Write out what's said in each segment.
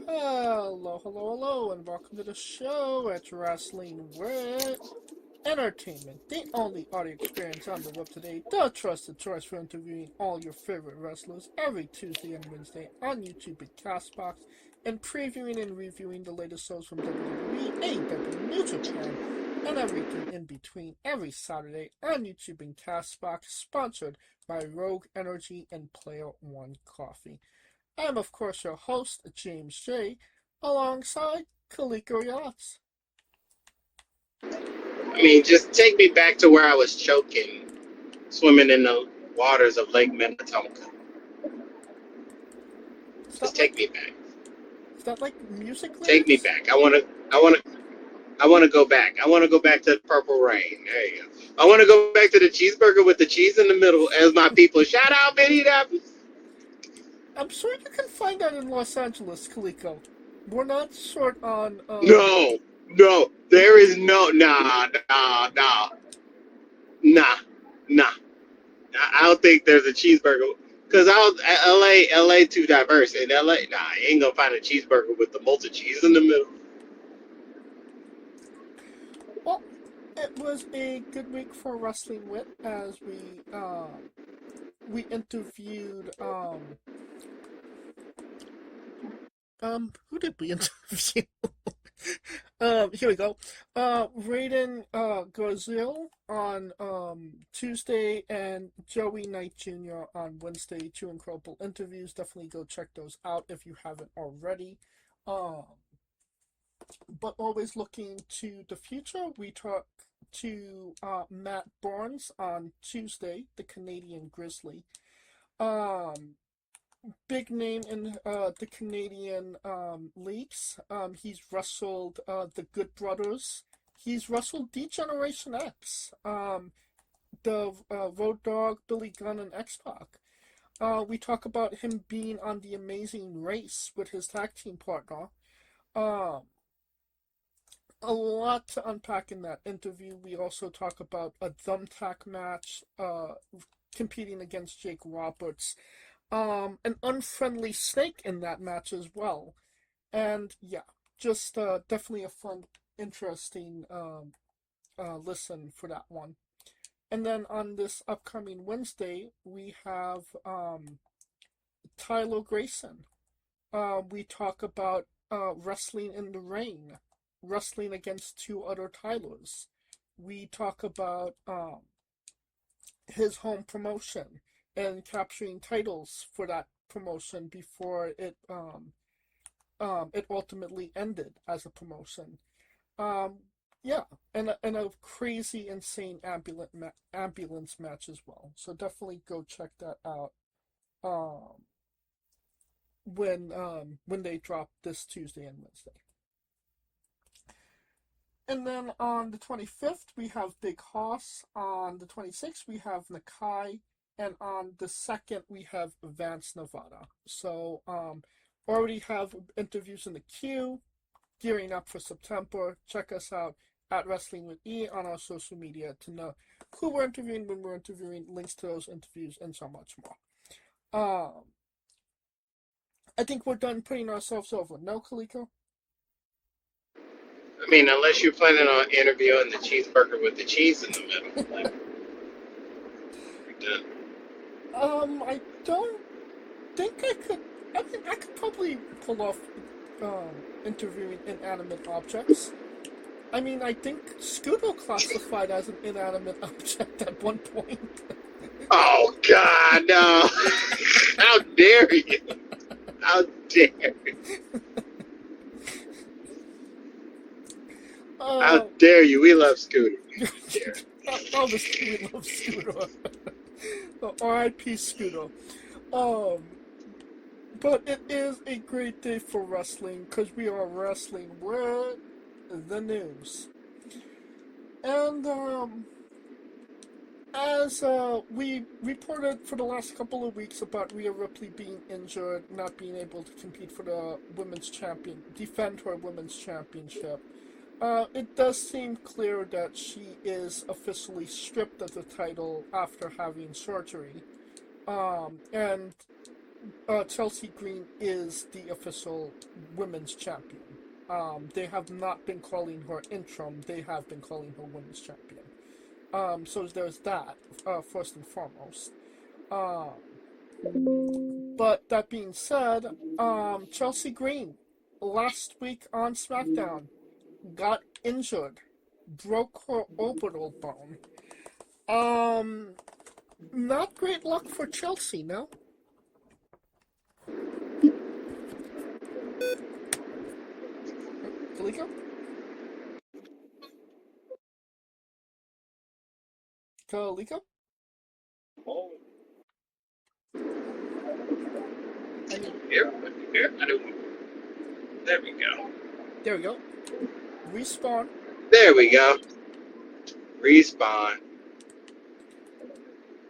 Hello, hello, hello, and welcome to the show. It's Wrestling with Entertainment, the only audio experience on the web today, the trusted choice for interviewing all your favorite wrestlers every Tuesday and Wednesday on YouTube and Castbox, and previewing and reviewing the latest shows from WWE, AEW, New Japan, and everything in between every Saturday on YouTube and Castbox, sponsored by Rogue Energy and Player One Coffee. I am, of course, your host, James J., alongside Kaliko Yachts. I mean, just take me back to where I was choking, swimming in the waters of Lake Minnetonka. Just take me back. Is that like music lyrics? Take me back. I want to go back. I want to go back to the Purple Rain. There you go. I want to go back to the cheeseburger with the cheese in the middle as my people. Shout out, Benny Davis. I'm sure you can find that in Los Angeles, Kaliko. We're not short on... No. There is no... Nah. I don't think there's a cheeseburger. Because LA too diverse. In LA, you ain't going to find a cheeseburger with the molten cheese in the middle. Well, it was a good week for Wrestling Wit as we interviewed... who did we interview? Here we go. Raiden Gozil on Tuesday and Joey Knight Jr. on Wednesday. Two incredible interviews. Definitely go check those out if you haven't already. But always looking to the future, we talked to Matt Barnes on Tuesday, the Canadian Grizzly. Big name in the Canadian leagues. He's wrestled the Good Brothers. He's wrestled D-Generation X, the Road Dogg, Billy Gunn, and X-Pac. We talk about him being on The Amazing Race with his tag team partner. A lot to unpack in that interview. We also talk about a thumbtack match, competing against Jake Roberts. An unfriendly snake in that match as well. And yeah, just definitely a fun, interesting listen for that one. And then on this upcoming Wednesday, we have Tyler Grayson. We talk about wrestling in the ring, wrestling against two other Tylers. We talk about his home promotion and capturing titles for that promotion before it ultimately ended as a promotion. Yeah, and a crazy, insane ambulance match as well. So definitely go check that out. When they drop this Tuesday and Wednesday. And then on the 25th, we have Big Hoss. On the 26th, we have Nakai. And on the 2nd, we have Vance Nevada. So, already have interviews in the queue, gearing up for September. Check us out at Wrestling with E on our social media to know who we're interviewing, when we're interviewing, links to those interviews, and so much more. I think we're done putting ourselves over. No, Kaliko? I mean, unless you're planning on interviewing the cheeseburger with the cheese in the middle. Like, you're done. I don't think I could. I mean, I could probably pull off interviewing inanimate objects. I mean, I think Scooter classified as an inanimate object at one point. Oh, God, no. How dare you? How dare you? How dare you? We love Scooter. Obviously, we love Scooter. R.I.P. Scooter. But it is a great day for wrestling because we are wrestling with the news. And as we reported for the last couple of weeks about Rhea Ripley being injured, not being able to compete for the defend her women's championship, it does seem clear that she is officially stripped of the title after having surgery. And Chelsea Green is the official women's champion. They have not been calling her interim. They have been calling her women's champion. So there's that, first and foremost. But that being said, Chelsea Green, last week on SmackDown, got injured, broke her orbital bone. Not great luck for Chelsea, no? Kaliko? Kaliko? Here, I don't. There we go. There we go. Respawn. There we go. Respawn.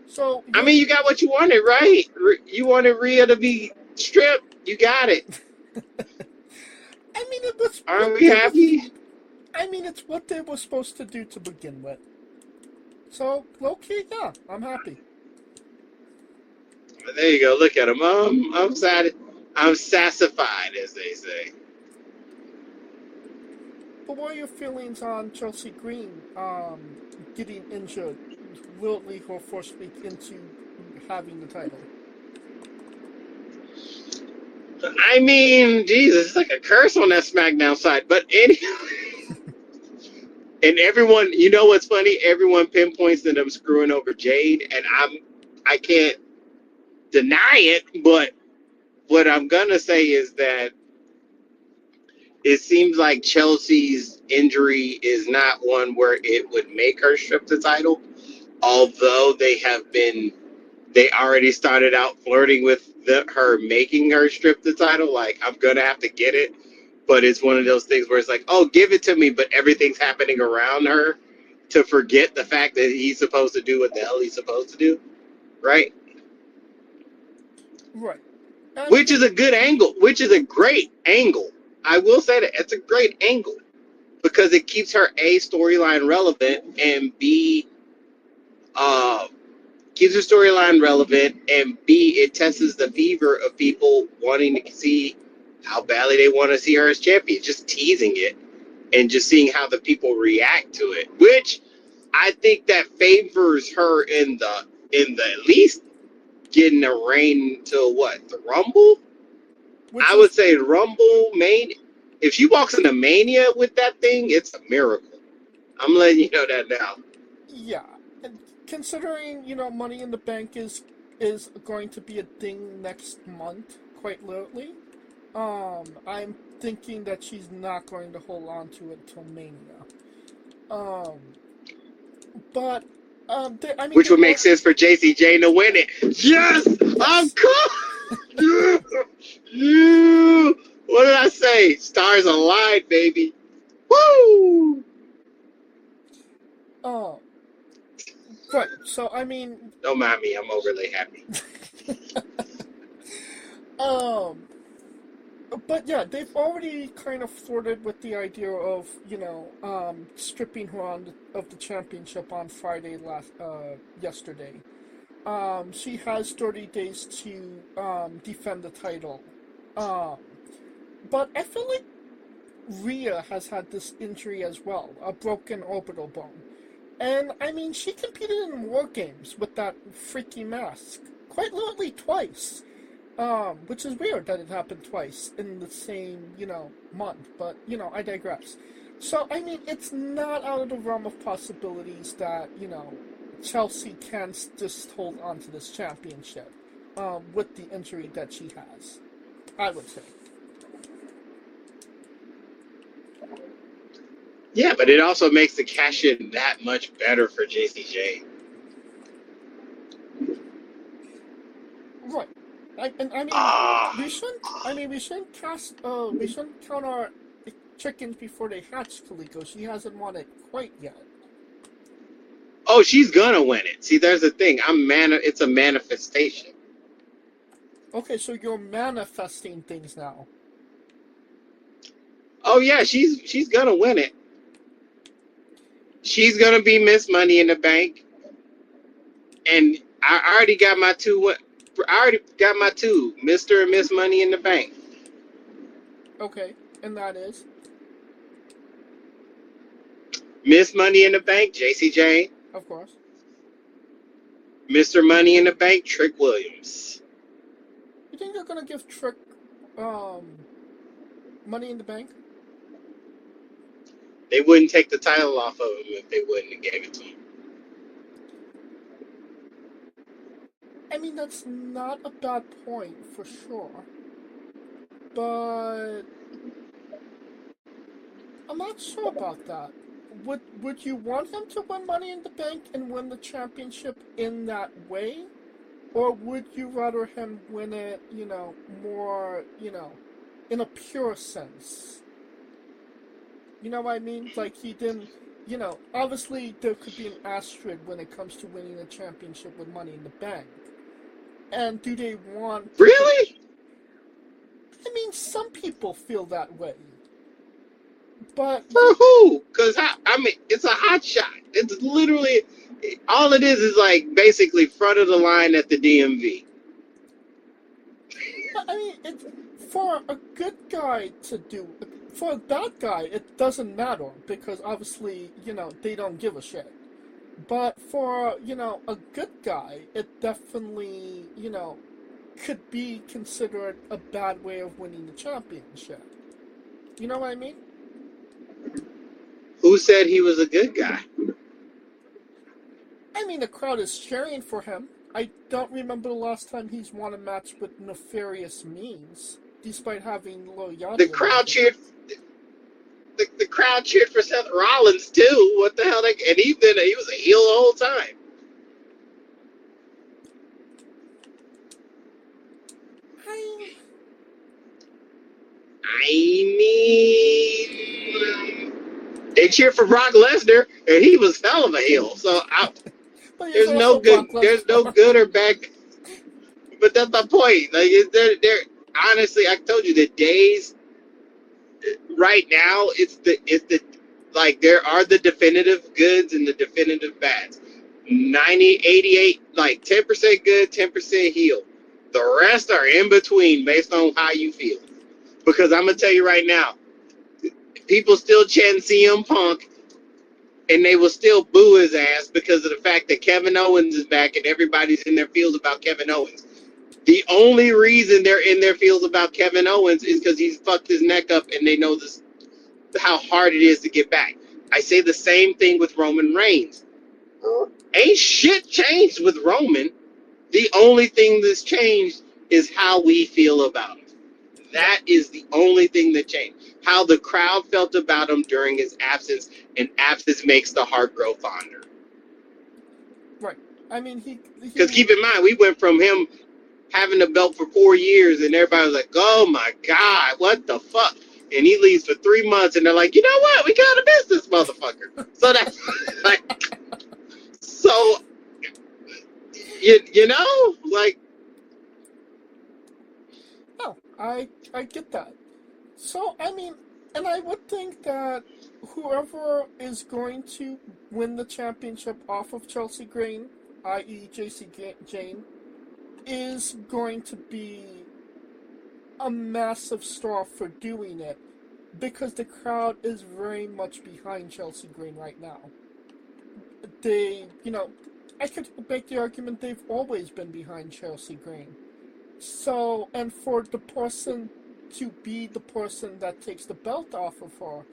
So I mean, you got what you wanted, right? You wanted Rhea to be stripped. You got it. I mean, it was. Aren't we happy? I mean, it's what they were supposed to do to begin with. So, low-key, yeah, I'm happy. There you go. Look at him. I'm sad. I'm sassified, as they say. But what are your feelings on Chelsea Green getting injured literally her first week into having the title? I mean, Jesus, it's like a curse on that SmackDown side. But anyway, and everyone, you know what's funny? Everyone pinpoints that I'm screwing over Jade, and I can't deny it. But what I'm gonna say is that it seems like Chelsea's injury is not one where it would make her strip the title, although they already started out flirting with her making her strip the title. Like, I'm going to have to get it. But it's one of those things where it's like, oh, give it to me, but everything's happening around her to forget the fact that he's supposed to do what the hell he's supposed to do. Right? Right. Which is a good angle, which is a great angle. I will say that it's a great angle because it keeps her A, storyline relevant, and B, keeps her storyline relevant, and B, it tests the fever of people wanting to see how badly they want to see her as champion, just teasing it and just seeing how the people react to it, which I think that favors her in the at least getting a reign to what, the Rumble? I would say Rumble, Mania. If she walks into Mania with that thing, it's a miracle. I'm letting you know that now. Yeah. And considering, Money in the Bank is going to be a thing next month, quite literally, I'm thinking that she's not going to hold on to it till Mania. Which would make sense for JCJ to win it. Yes! I'm cool! Yeah. What did I say? Stars align, baby. Woo! Oh. Right, so I mean... Don't mind me, I'm overly happy. But yeah, they've already kind of flirted with the idea of, stripping her of the championship on Friday yesterday. She has 30 days to defend the title. But I feel like Rhea has had this injury as well, a broken orbital bone. And, I mean, she competed in War Games with that freaky mask, quite literally twice. Which is weird that it happened twice in the same, month. But, I digress. So, I mean, it's not out of the realm of possibilities that, Chelsea can just hold on to this championship with the injury that she has, I would say. Yeah, but it also makes the cash-in that much better for JCJ. Right. We shouldn't count our chickens before they hatch, Kaliko. She hasn't won it quite yet. Oh, she's gonna win it. See, there's the thing. It's a manifestation. Okay, so you're manifesting things now. Oh yeah, she's gonna win it. She's gonna be Miss Money in the Bank, and I already got my two already got my two, Mr. and Miss Money in the Bank. Okay, and that is? Miss Money in the Bank, JC Jane. Of course. Mr. Money in the Bank, Trick Williams. You think they're gonna give Trick Money in the Bank? They wouldn't take the title off of him if they wouldn't have gave it to him. I mean, that's not a bad point, for sure. But I'm not sure about that. Would you want him to win Money in the Bank and win the championship in that way? Or would you rather him win it, more, in a pure sense? You know what I mean? Like, he didn't, obviously there could be an asterisk when it comes to winning a championship with Money in the Bank. And do they want... Really? I mean, some people feel that way. But... For who? Because, I mean, it's a hot shot. It's literally... All it is like, basically, front of the line at the DMV. I mean, it's... For a good guy to do... For a bad guy, it doesn't matter. Because, obviously, they don't give a shit. But for, a good guy, it definitely, could be considered a bad way of winning the championship. You know what I mean? Who said he was a good guy? I mean, the crowd is cheering for him. I don't remember the last time he's won a match with nefarious means, despite having loyalty. The crowd cheered... The crowd cheered for Seth Rollins too. What the hell? And he was a heel the whole time. I mean, they cheered for Brock Lesnar, and he was hell of a heel. So there's no good or bad. But that's the point. Like, they're honestly, I told you the days. Right now, it's the like there are the definitive goods and the definitive bads. 90, 88, like 10% good, 10% heel. The rest are in between based on how you feel. Because I'm gonna tell you right now, people still chant CM Punk, and they will still boo his ass because of the fact that Kevin Owens is back and everybody's in their feels about Kevin Owens. The only reason they're in their feels about Kevin Owens is because he's fucked his neck up and they know this how hard it is to get back. I say the same thing with Roman Reigns. Ain't shit changed with Roman. The only thing that's changed is how we feel about him. That is the only thing that changed. How the crowd felt about him during his absence, and absence makes the heart grow fonder. Right. I mean, because keep in mind, we went from him having the belt for 4 years, and everybody was like, oh my God, what the fuck? And he leaves for 3 months, and they're like, you know what? We gotta miss this motherfucker. So that's like, so, you know, like. Oh, I get that. So, I mean, and I would think that whoever is going to win the championship off of Chelsea Green, i.e. JC Jane, is going to be a massive star for doing it because the crowd is very much behind Chelsea Green right now. They, I could make the argument they've always been behind Chelsea Green. So, and for the person to be the person that takes the belt off of her,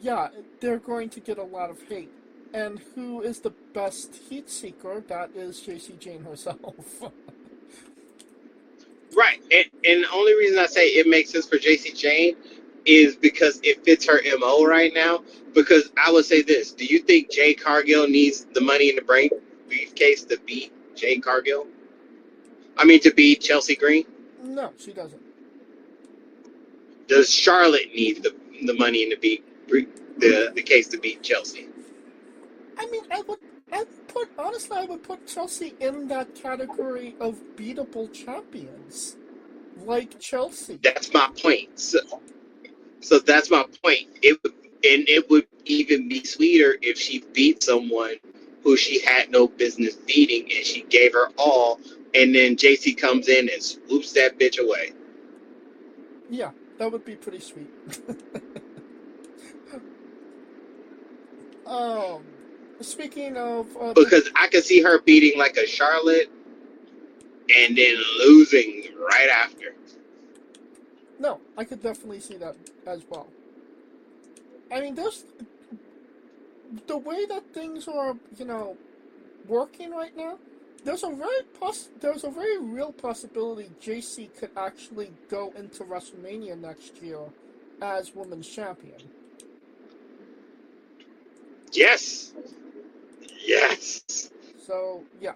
yeah, they're going to get a lot of hate. And who is the best heat seeker? That is JC Jane herself. Right. And the only reason I say it makes sense for JC Jane is because it fits her MO right now. Because I would say this. Do you think Jade Cargill needs the Money in the briefcase to beat Jade Cargill? I mean, to beat Chelsea Green? No, she doesn't. Does Charlotte need the Money in the case to beat Chelsea? I mean, I would put Chelsea in that category of beatable champions, like Chelsea. That's my point. So that's my point. It would even be sweeter if she beat someone who she had no business beating, and she gave her all and then JC comes in and swoops that bitch away. Yeah, that would be pretty sweet. um, Speaking of Because I could see her beating like a Charlotte and then losing right after. no, I could definitely see that as well. I mean, there's the way that things are, working right now. There's a very real possibility JC could actually go into WrestleMania next year as women's champion. Yes. Yes. So yeah.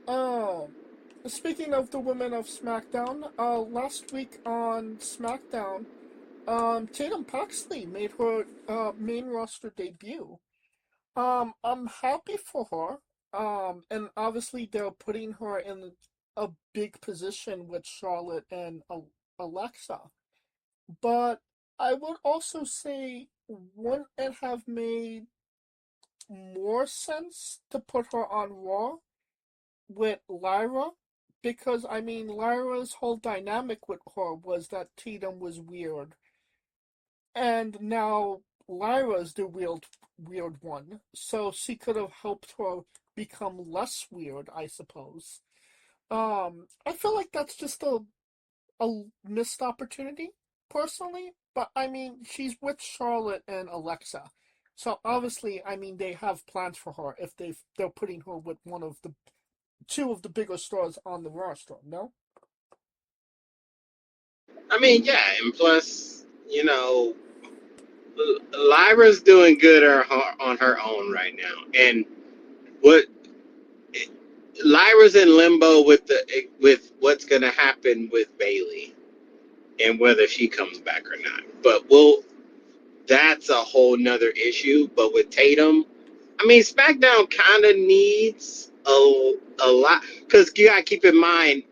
Um, Speaking of the women of SmackDown, last week on SmackDown, Tatum Paxley made her main roster debut. I'm happy for her. And obviously they're putting her in a big position with Charlotte and Alexa. But I would also say, wouldn't it have made more sense to put her on Raw with Lyra? Because I mean, Lyra's whole dynamic with her was that Tatum was weird, and now Lyra's the weird one, so she could have helped her become less weird, I suppose. I feel like that's just a missed opportunity, personally. But I mean, she's with Charlotte and Alexa, so obviously, I mean, they have plans for her if they're putting her with one of the two of the bigger stars on the roster. No. I mean, yeah, and plus, Lyra's doing good on her own right now. And what Lyra's in limbo with what's going to happen with Baylay and whether she comes back or not. But that's a whole nother issue. But with Tatum, I mean, SmackDown kind of needs a lot because you got to keep in mind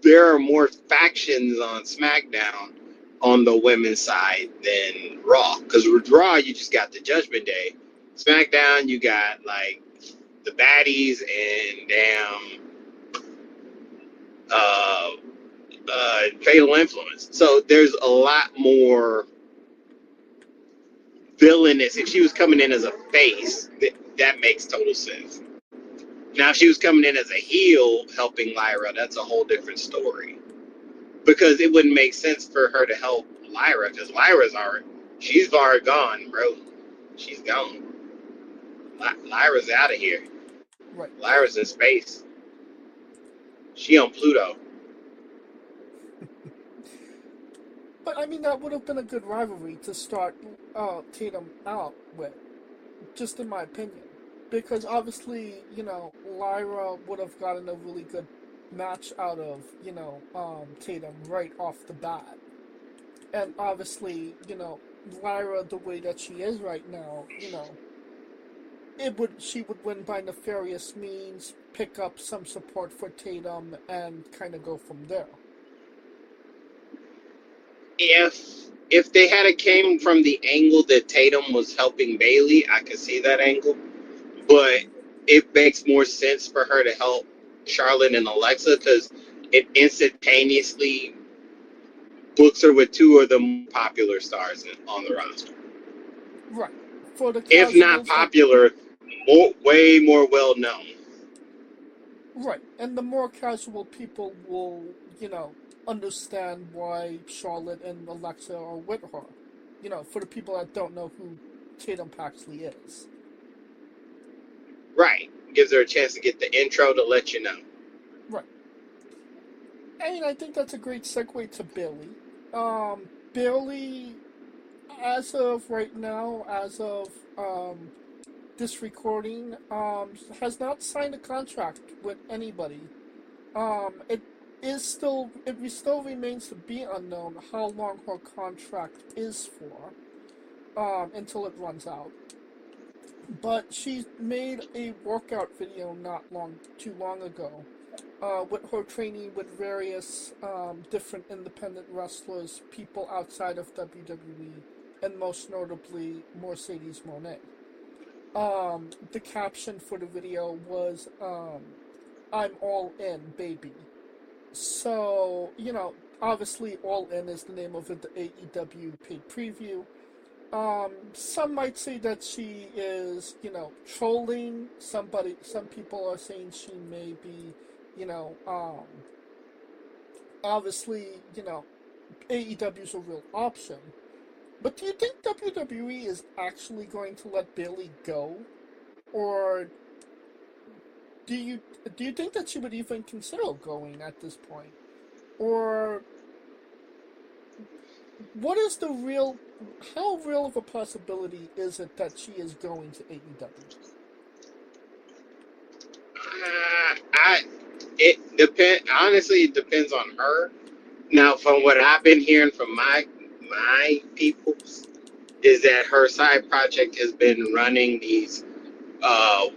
there are more factions on SmackDown on the women's side than Raw. Because with Raw, you just got the Judgment Day. SmackDown, you got like the baddies and damn uh, Fatal Influence. So there's a lot more villainous. If she was coming in as a face, that makes total sense. Now, if she was coming in as a heel helping Lyra, that's a whole different story. Because it wouldn't make sense for her to help Lyra, because she's already gone, bro. She's gone. Lyra's out of here. Right. Lyra's in space. She on Pluto. But I mean, that would have been a good rivalry to start Tatum out with, just in my opinion. Because obviously, Lyra would have gotten a really good match out of, Tatum right off the bat. And obviously, Lyra, the way that she is right now, she would win by nefarious means, pick up some support for Tatum, and kind of go from there. If they had it came from the angle that Tatum was helping Baylay, I could see that angle. But it makes more sense for her to help Charlotte and Alexa because it instantaneously books her with two of the more popular stars on the roster. Right. For the If not casuals popular, way more well known. right. And the more casual people will, understand why Charlotte and Alexa are with her. For the people that don't know who Tatum Paxley is. Right. Gives her a chance to get the intro to let you know. Right. I mean, I think that's a great segue to Baylay. Baylay, as of right now, as of this recording, has not signed a contract with anybody. It still remains to be unknown how long her contract is for, until it runs out. But she made a workout video not too long ago, with her training with various different independent wrestlers, people outside of WWE, and most notably Mercedes Moné. the caption for the video was, I'm all in, baby. So, obviously All In is the name of the AEW paid preview. Some might say that she is, trolling somebody. Some people are saying she may be, you know, um, obviously, AEW is a real option. But do you think WWE is actually going to let Bayley go? Or do you think that she would even consider going at this point? Or what is the real how real of a possibility is it that she is going to AEW? I it depend honestly it depends on her. Now from what I've been hearing from my people is that her side project has been running these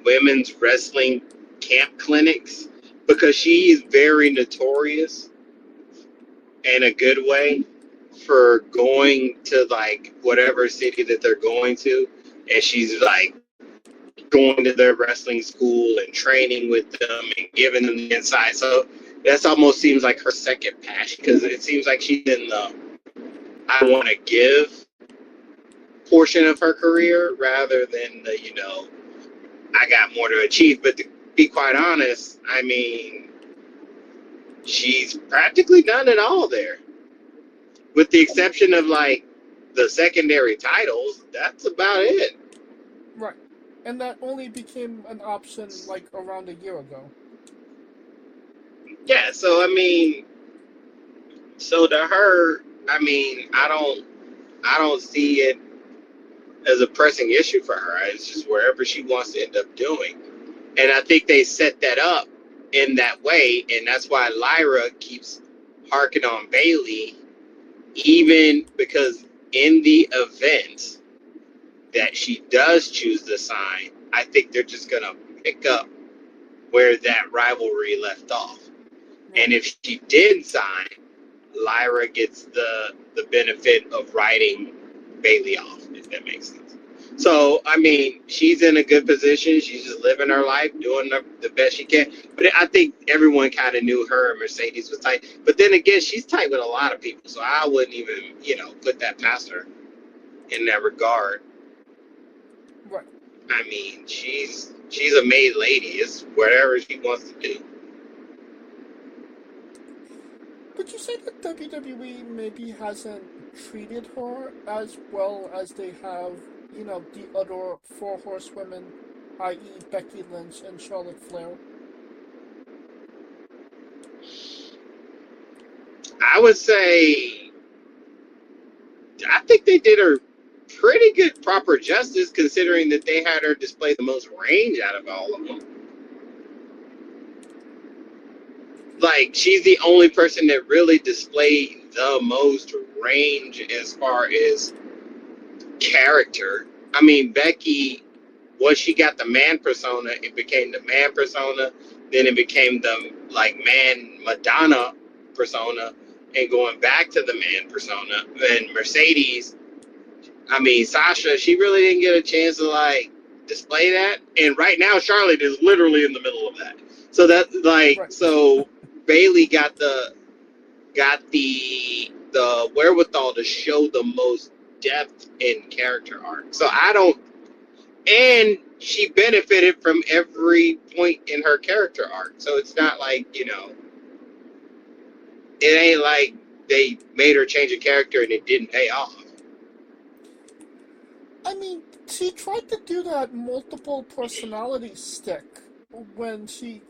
women's wrestling camp clinics because she is very notorious in a good way for going to like whatever city that they're going to, and she's like going to their wrestling school and training with them and giving them the insight. So that's almost seems like her second passion because it seems like she's in the I want to give portion of her career rather than the I got more to achieve. But to be quite honest, I mean, she's practically done it all there, with the exception of like the secondary titles. That's about it. Right. And that only became an option like around a year ago. Yeah. So I mean, so to her, I mean, I don't see it as a pressing issue for her. It's just wherever she wants to end up doing. And I think they set that up in that way. And that's why Lyra keeps harking on Bayley, even because in the event that she does choose to sign, I think they're just going to pick up where that rivalry left off. Right. And if she did sign, Lyra gets the benefit of writing Bayley off, if that makes sense. So, I mean, she's in a good position. She's just living her life, doing the best she can. But I think everyone kind of knew her and Mercedes was tight. But then again, she's tight with a lot of people. So I wouldn't even, put that past her in that regard. Right. I mean, she's a made lady. It's whatever she wants to do. But you say that WWE maybe hasn't treated her as well as they have, the other four horsewomen, i.e., Becky Lynch and Charlotte Flair. I would say, I think they did her pretty good proper justice considering that they had her display the most range out of all of them. Like, she's the only person that really displayed the most range as far as character. I mean, Becky, once she got the man persona, it became the man persona. Then it became the, like, man Madonna persona. And going back to the man persona. And Mercedes, I mean, Sasha, she really didn't get a chance to, like, display that. And right now, Charlotte is literally in the middle of that. So that, like, Right. so Bayley got the wherewithal to show the most depth in character arc. So and she benefited from every point in her character arc. So it's not like, it ain't like they made her change a character and it didn't pay off. I mean, she tried to do that multiple personality stick when she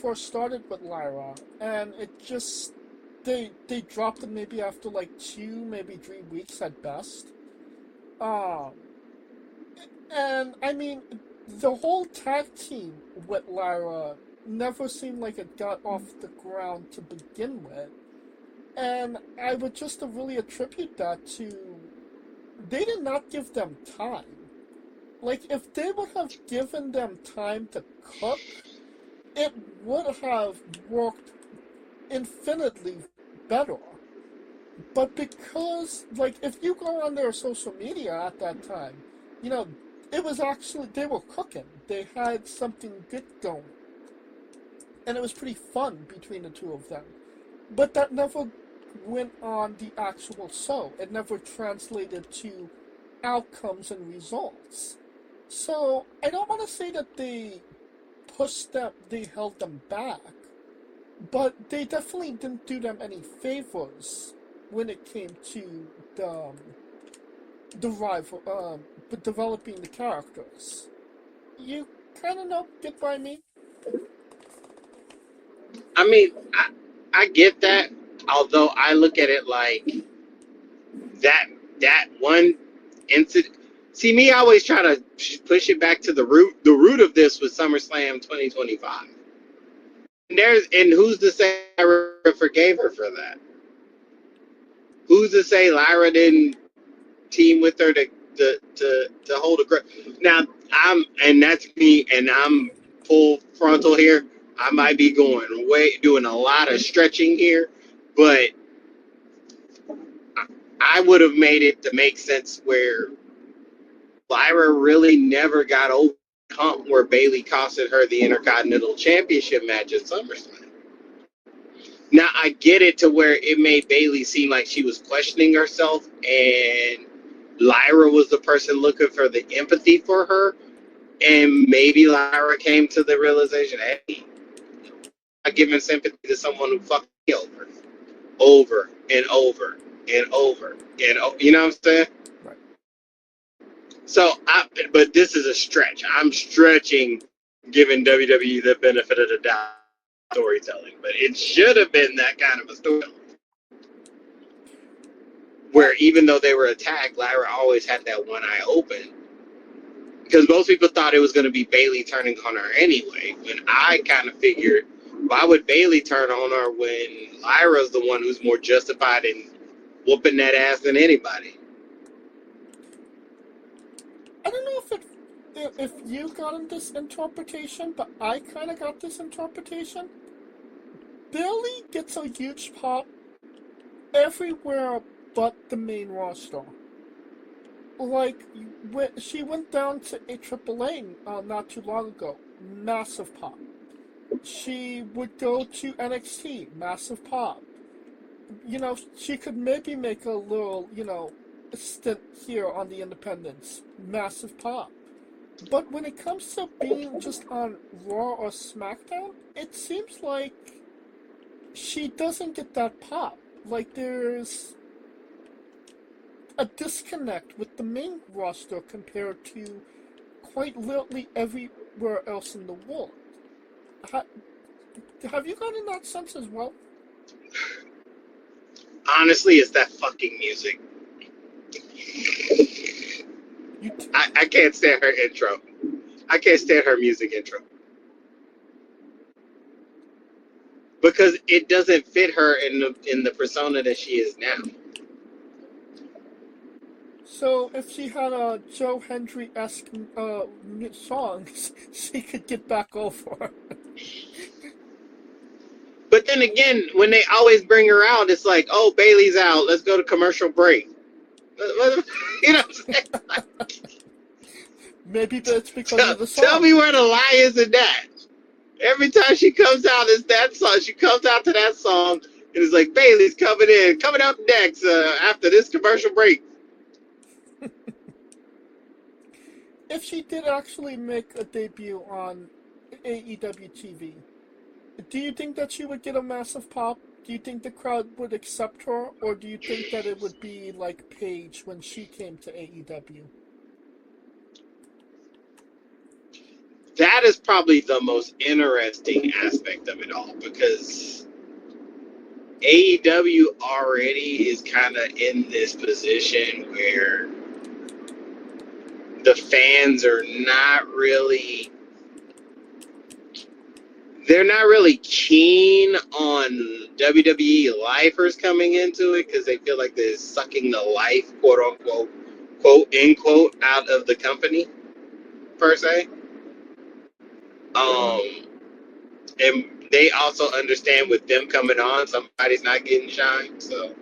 first started with Lyra, and it just they dropped it maybe after like 2, maybe 3 weeks at best. Um, and I mean, the whole tag team with Lyra never seemed like it got off the ground to begin with, and I would just really attribute that to they did not give them time. Like, if they would have given them time to cook, it would have worked infinitely better. But because, like, if you go on their social media at that time, you know, it was actually, they were cooking. They had something good going. And it was pretty fun between the two of them. But that never went on the actual show. It never translated to outcomes and results. So I don't want to say that they pushed them, they held them back, but they definitely didn't do them any favors when it came to the rival, developing the characters. You kind of know, get what I mean? I mean, I get that. Although I look at it like that one incident. See, me, I always try to push it back to the root. The root of this was SummerSlam 2025. And who's to say Lyra forgave her for that? Who's to say Lyra didn't team with her to hold a grip? Now and that's me, and I'm full frontal here. I might be doing a lot of stretching here, but I would have made it to make sense where Lyra really never got over the hump where Baylay costed her the Intercontinental Championship match at SummerSlam. Now, I get it to where it made Baylay seem like she was questioning herself, and Lyra was the person looking for the empathy for her, and maybe Lyra came to the realization, hey, I'm giving sympathy to someone who fucked me over and over and over and over. You know what I'm saying? Right. So, but this is a stretch. I'm stretching, giving WWE the benefit of the doubt storytelling, but it should have been that kind of a story. Where even though they were attacked, Lyra always had that one eye open. Because most people thought it was going to be Baylay turning on her anyway. When I kind of figured, why would Baylay turn on her when Lyra's the one who's more justified in whooping that ass than anybody? I don't know if you got this interpretation, but I kind of got this interpretation. Baylay gets a huge pop everywhere but the main roster. Like, she went down to AAA not too long ago. Massive pop. She would go to NXT. Massive pop. You know, she could maybe make a little, stint here on the independents. Massive pop. But when it comes to being just on Raw or SmackDown, it seems like she doesn't get that pop. Like, there's a disconnect with the main roster compared to quite literally everywhere else in the world. Have you gotten that sense as well? Honestly, it's that fucking music. I can't stand her intro. I can't stand her music intro. Because it doesn't fit her in the persona that she is now. So if she had a Joe Hendry-esque songs, she could get back over. But then again, when they always bring her out, it's like, oh, Bayley's out. Let's go to commercial break. You know what I'm saying? Maybe that's because of the song. Tell me where the lie is in that. Every time she comes out, it's that song. She comes out to that song, and it's like, Bayley's coming up next after this commercial break. If she did actually make a debut on AEW TV, do you think that she would get a massive pop? Do you think the crowd would accept her, or do you think that it would be like Paige when she came to AEW? That is probably the most interesting aspect of it all, because AEW already is kind of in this position where the fans are not really keen on WWE lifers coming into it, because they feel like they're sucking the life, quote unquote, quote unquote, out of the company per se. And they also understand with them coming on, somebody's not getting shine, so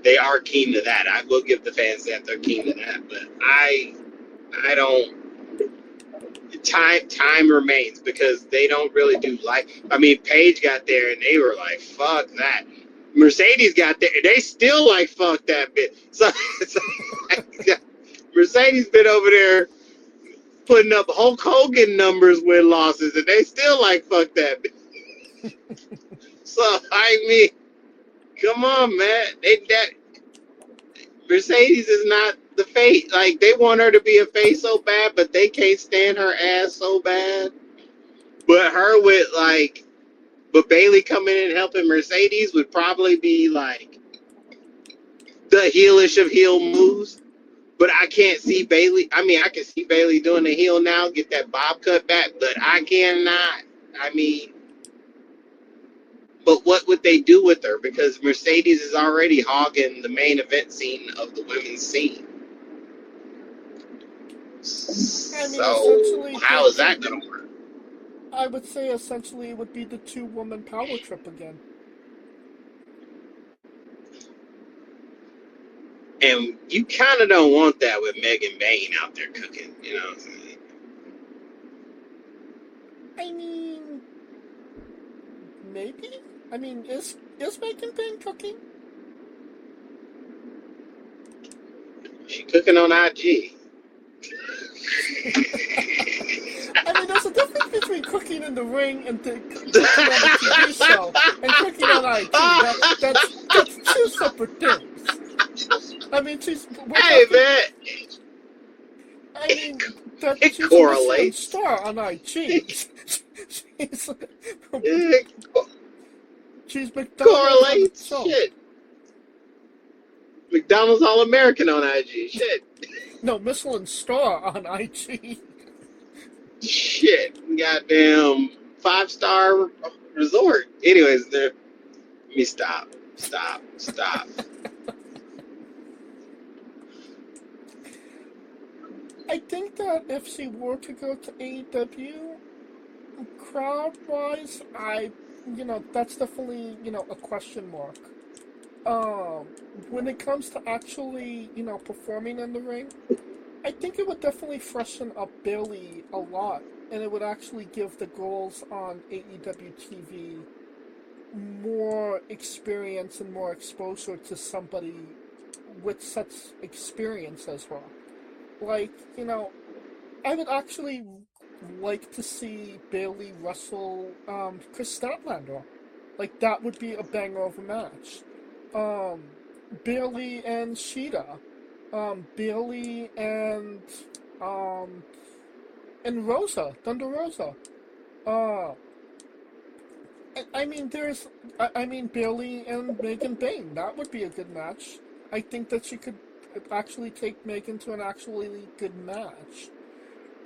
they are keen to that. I will give the fans that they're keen to that, but I I don't. Time remains because they don't really do I mean, Paige got there and they were like, "Fuck that." Mercedes got there and they still like, "Fuck that bitch." So, Mercedes been over there putting up Hulk Hogan numbers with losses, and they still like, "Fuck that bitch." So I mean, come on, man. That Mercedes is not the face. Like, they want her to be a face so bad, but they can't stand her ass so bad. But her with but Baylay coming in and helping Mercedes would probably be like the heelish of heel moves. But I can't see Baylay. I mean, I can see Baylay doing the heel now, get that bob cut back, but I cannot. I mean, but what would they do with her? Because Mercedes is already hogging the main event scene of the women's scene. I mean, So how is that going to work? I would say essentially it would be the 2-woman power trip again. And you kind of don't want that with Megan Bain out there cooking, you know what I'm saying? I mean, maybe? I mean, is Megan Bain cooking? She cooking on IG. I mean, there's a difference between cooking in the ring and cooking on a TV show and cooking on IG. That's two separate things. I mean, Hey, man. I mean, It she's correlates. a star on IG. She's McDonald's. Correlates. Shit. McDonald's All-American on IG. Shit. No, Michelin star on IG. Shit. Goddamn 5-star resort. Anyways, let me stop. I think that if she were to go to AEW, crowd-wise, that's definitely, a question mark. When it comes to actually, performing in the ring, I think it would definitely freshen up Baylay a lot, and it would actually give the girls on AEW TV more experience and more exposure to somebody with such experience as well. Like, I would actually like to see Baylay wrestle Chris Statlander. Like, that would be a banger of a match. Baylay and Sheeta. Baylay and Rosa, Thunder Rosa. I mean, Baylay and Megan Bain. That would be a good match. I think that she could actually take Megan to an actually good match.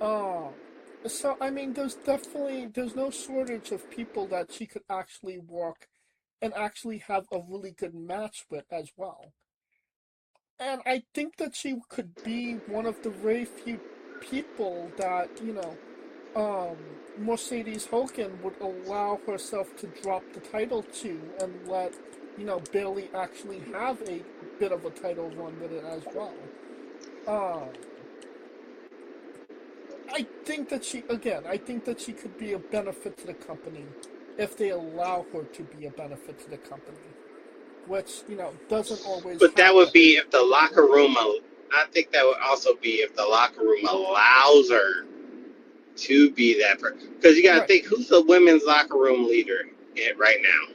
So, I mean, there's no shortage of people that she could actually work and actually have a really good match with as well. And I think that she could be one of the very few people that, Mercedes Hogan would allow herself to drop the title to and let, Baylay actually have a bit of a title run with it as well. I think that she could be a benefit to the company if they allow her to be a benefit to the company. Which, doesn't always But that happen. would be if the locker room, I think that would also be if the locker room allows her to be that person. Because you got to think, who's the women's locker room leader right now?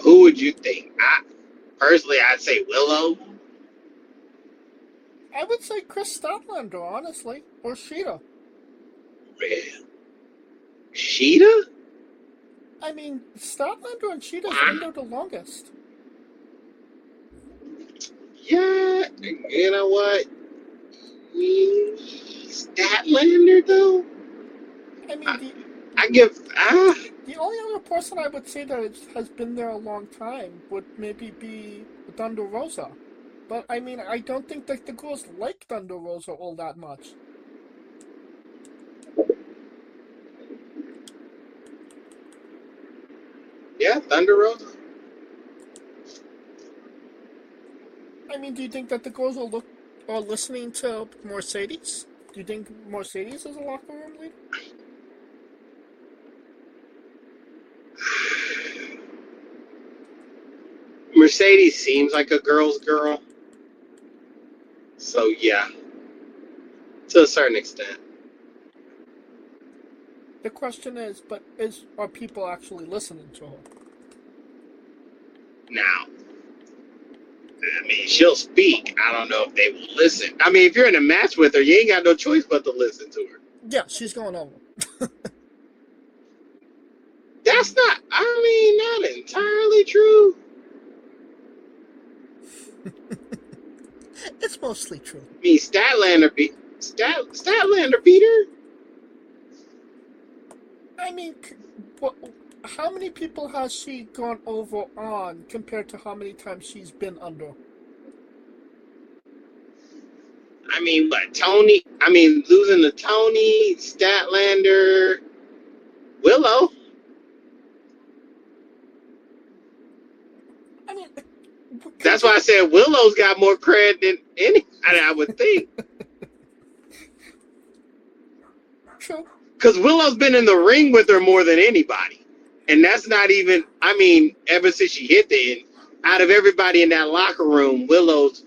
Who would you think? Personally, I'd say Willow. I would say Chris Statlander, honestly. Or Sheeta. Real. Sheeta? I mean, Statlander and Sheeta's been there the longest. Yeah, you know what? Statlander, though? I mean, the only other person I would say that has been there a long time would maybe be Thunder Rosa. But, I mean, I don't think that the girls like Thunder Rosa all that much. Yeah, Thunder Rosa. I mean, do you think that the girls are listening to Mercedes? Do you think Mercedes is a locker room leader? Mercedes seems like a girl's girl. So, yeah, to a certain extent. The question is, are people actually listening to her? Now, I mean, she'll speak. I don't know if they will listen. I mean, if you're in a match with her, you ain't got no choice but to listen to her. Yeah, she's going over. That's not, I mean, not entirely true. It's mostly true. I mean, Statlander beat her. I mean, how many people has she gone over on compared to how many times she's been under? I mean, but Tony, I mean, losing to Tony, Statlander, Willow. I mean, That's why I said Willow's got more cred than any, I would think. True. Because Willow's been in the ring with her more than anybody. And that's not even, I mean, ever since she hit the end, out of everybody in that locker room, Willow's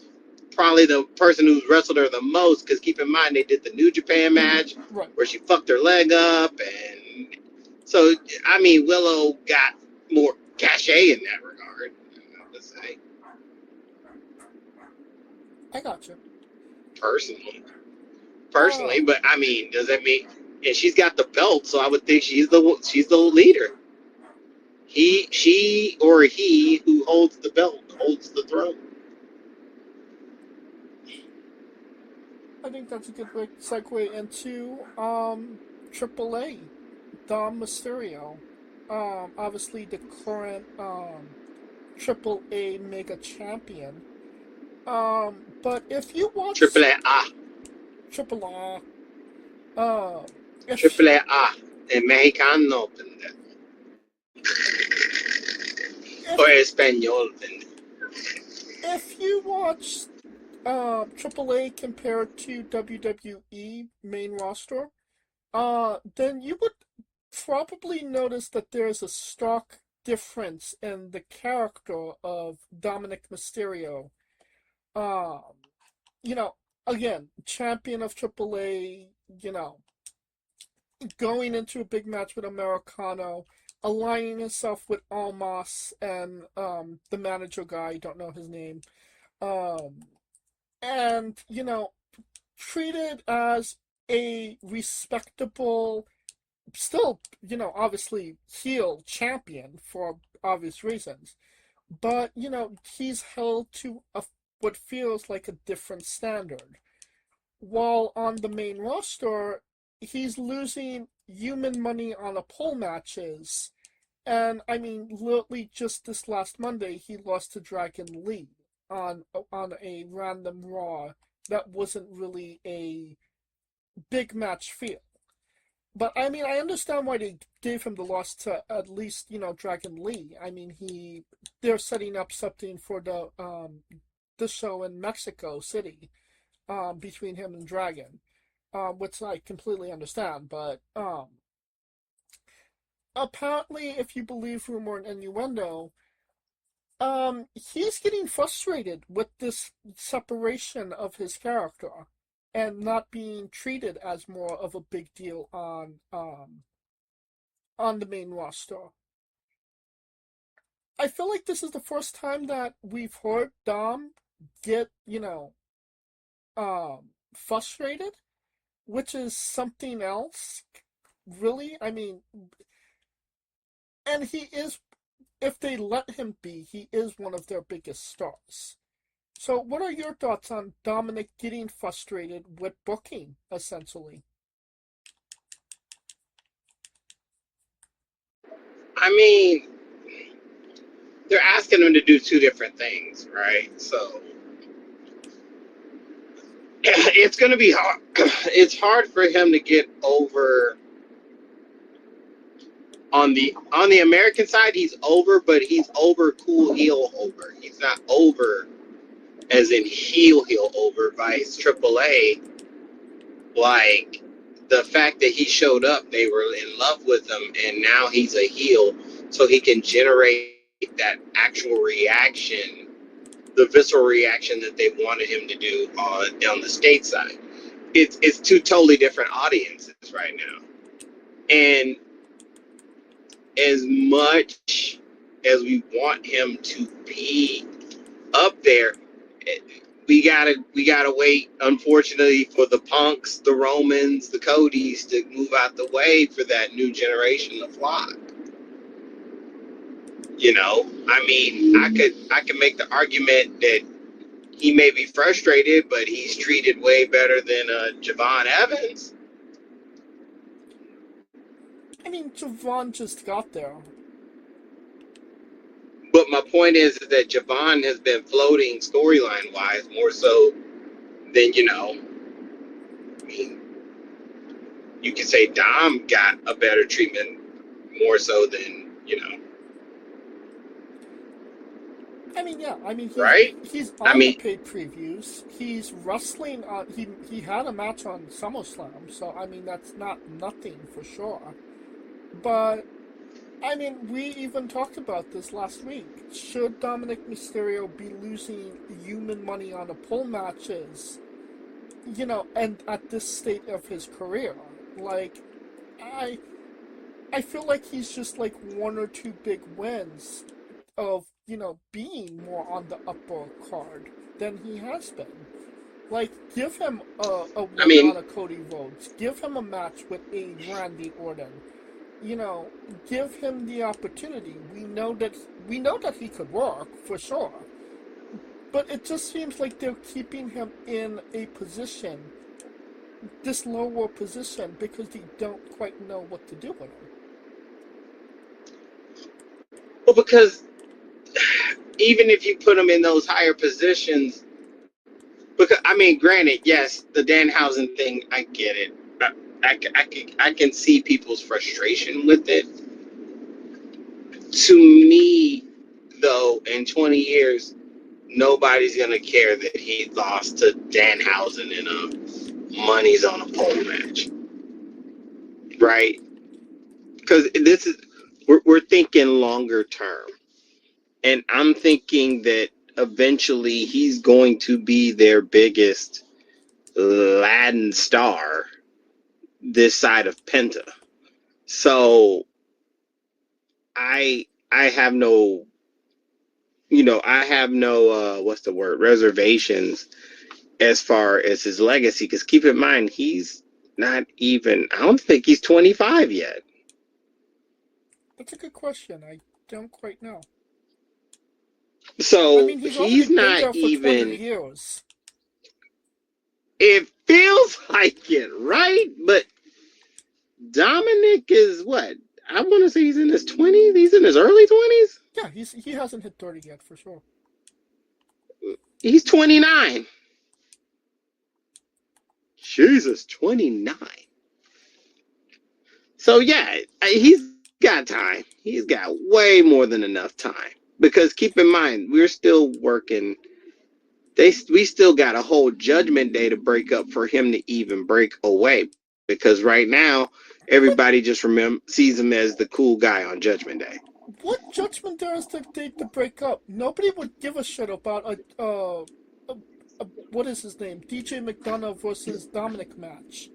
probably the person who's wrestled her the most. Because keep in mind, they did the New Japan match where she fucked her leg up. And so, I mean, Willow got more cachet in that regard, I would say. I got you. Personally, but I mean, does that mean? And she's got the belt, so I would think she's the leader. She who holds the belt holds the throne. I think that's a good segue into AAA, Dom Mysterio. Obviously the current AAA Mega Champion. But if you watch AAA, en mexicano, or español. If you watch AAA compared to WWE main roster, then you would probably notice that there's a stark difference in the character of Dominik Mysterio. You know, again, champion of AAA, you know, going into a big match with Americano, aligning himself with Almas and the manager guy, don't know his name. And, you know, treated as a respectable, still, you know, obviously heel champion for obvious reasons. But, you know, he's held to what feels like a different standard. While on the main roster, he's losing human money on a pole matches. And, I mean, literally just this last Monday, he lost to Dragon Lee on a random Raw that wasn't really a big match feel. But I mean, I understand why they gave him the loss to at least, you know, Dragon Lee. I mean, they're setting up something for the show in Mexico City, between him and Dragon, which I completely understand. But apparently, if you believe rumor and innuendo, he's getting frustrated with this separation of his character and not being treated as more of a big deal on the main roster. I feel like this is the first time that we've heard Dom get, you know, frustrated, which is something else, really. I mean, and he is, if they let him be, he is one of their biggest stars. So, what are your thoughts on Dominik getting frustrated with booking, essentially? I mean, they're asking him to do two different things, right? So it's going to be hard. It's hard for him to get over on the American side. He's over, but he's over cool heel over. He's not over as in heel over. Vice AAA. Like, the fact that he showed up, they were in love with him, and now he's a heel, so he can generate that actual reaction, the visceral reaction that they wanted him to do on the stateside. It's two totally different audiences right now, and as much as we want him to be up there, we gotta wait, unfortunately, for the Punks, the Romans, the Codys to move out the way for that new generation to flock. I mean, I could make the argument that he may be frustrated, but he's treated way better than Javon Evans. I mean, Javon just got there. But my point is that Javon has been floating storyline wise more so than, I mean, you can say Dom got a better treatment more so than. I mean, yeah. I mean, Right? he's I on the mean, paid previews. He's wrestling on. He had a match on SummerSlam, so I mean that's not nothing for sure. But I mean, we even talked about this last week. Should Dominik Mysterio be losing human money on the pole matches? And at this state of his career, like, I feel like he's just like one or two big wins of being more on the upper card than he has been. Like, give him a I win mean, on a Cody Rhodes. Give him a match with a Randy Orton. Give him the opportunity. We know that he could work for sure. But it just seems like they're keeping him in a position, this lower position, because they don't quite know what to do with him. well, because even if you put him in those higher positions, because I mean, granted, yes, the Danhausen thing, I get it. I can see people's frustration with it. To me, though, in 20 years, nobody's gonna care that he lost to Danhausen in a money's on a pole match, right? Because this is we're thinking longer term, and I'm thinking that eventually he's going to be their biggest Latin star this side of Penta. So I have no what's the word, reservations as far as his legacy, because keep in mind he's not even, I don't think he's 25 yet. That's a good question. I don't quite know. I So mean, he's already he's been not there for 20 even, years. it feels like it, right? But Dominic is what? I want to say he's in his 20s. He's in his early 20s. Yeah, he hasn't hit 30 yet for sure. He's 29. Jesus, 29. So yeah, he's got time. He's got way more than enough time. Because keep in mind, we're still working. We still got a whole Judgment Day to break up for him to even break away. Because right now, But everybody just sees him as the cool guy on Judgment Day. what Judgment Day is the date to break up? Nobody would give a shit about what is his name? DJ McDonough versus Dominic match.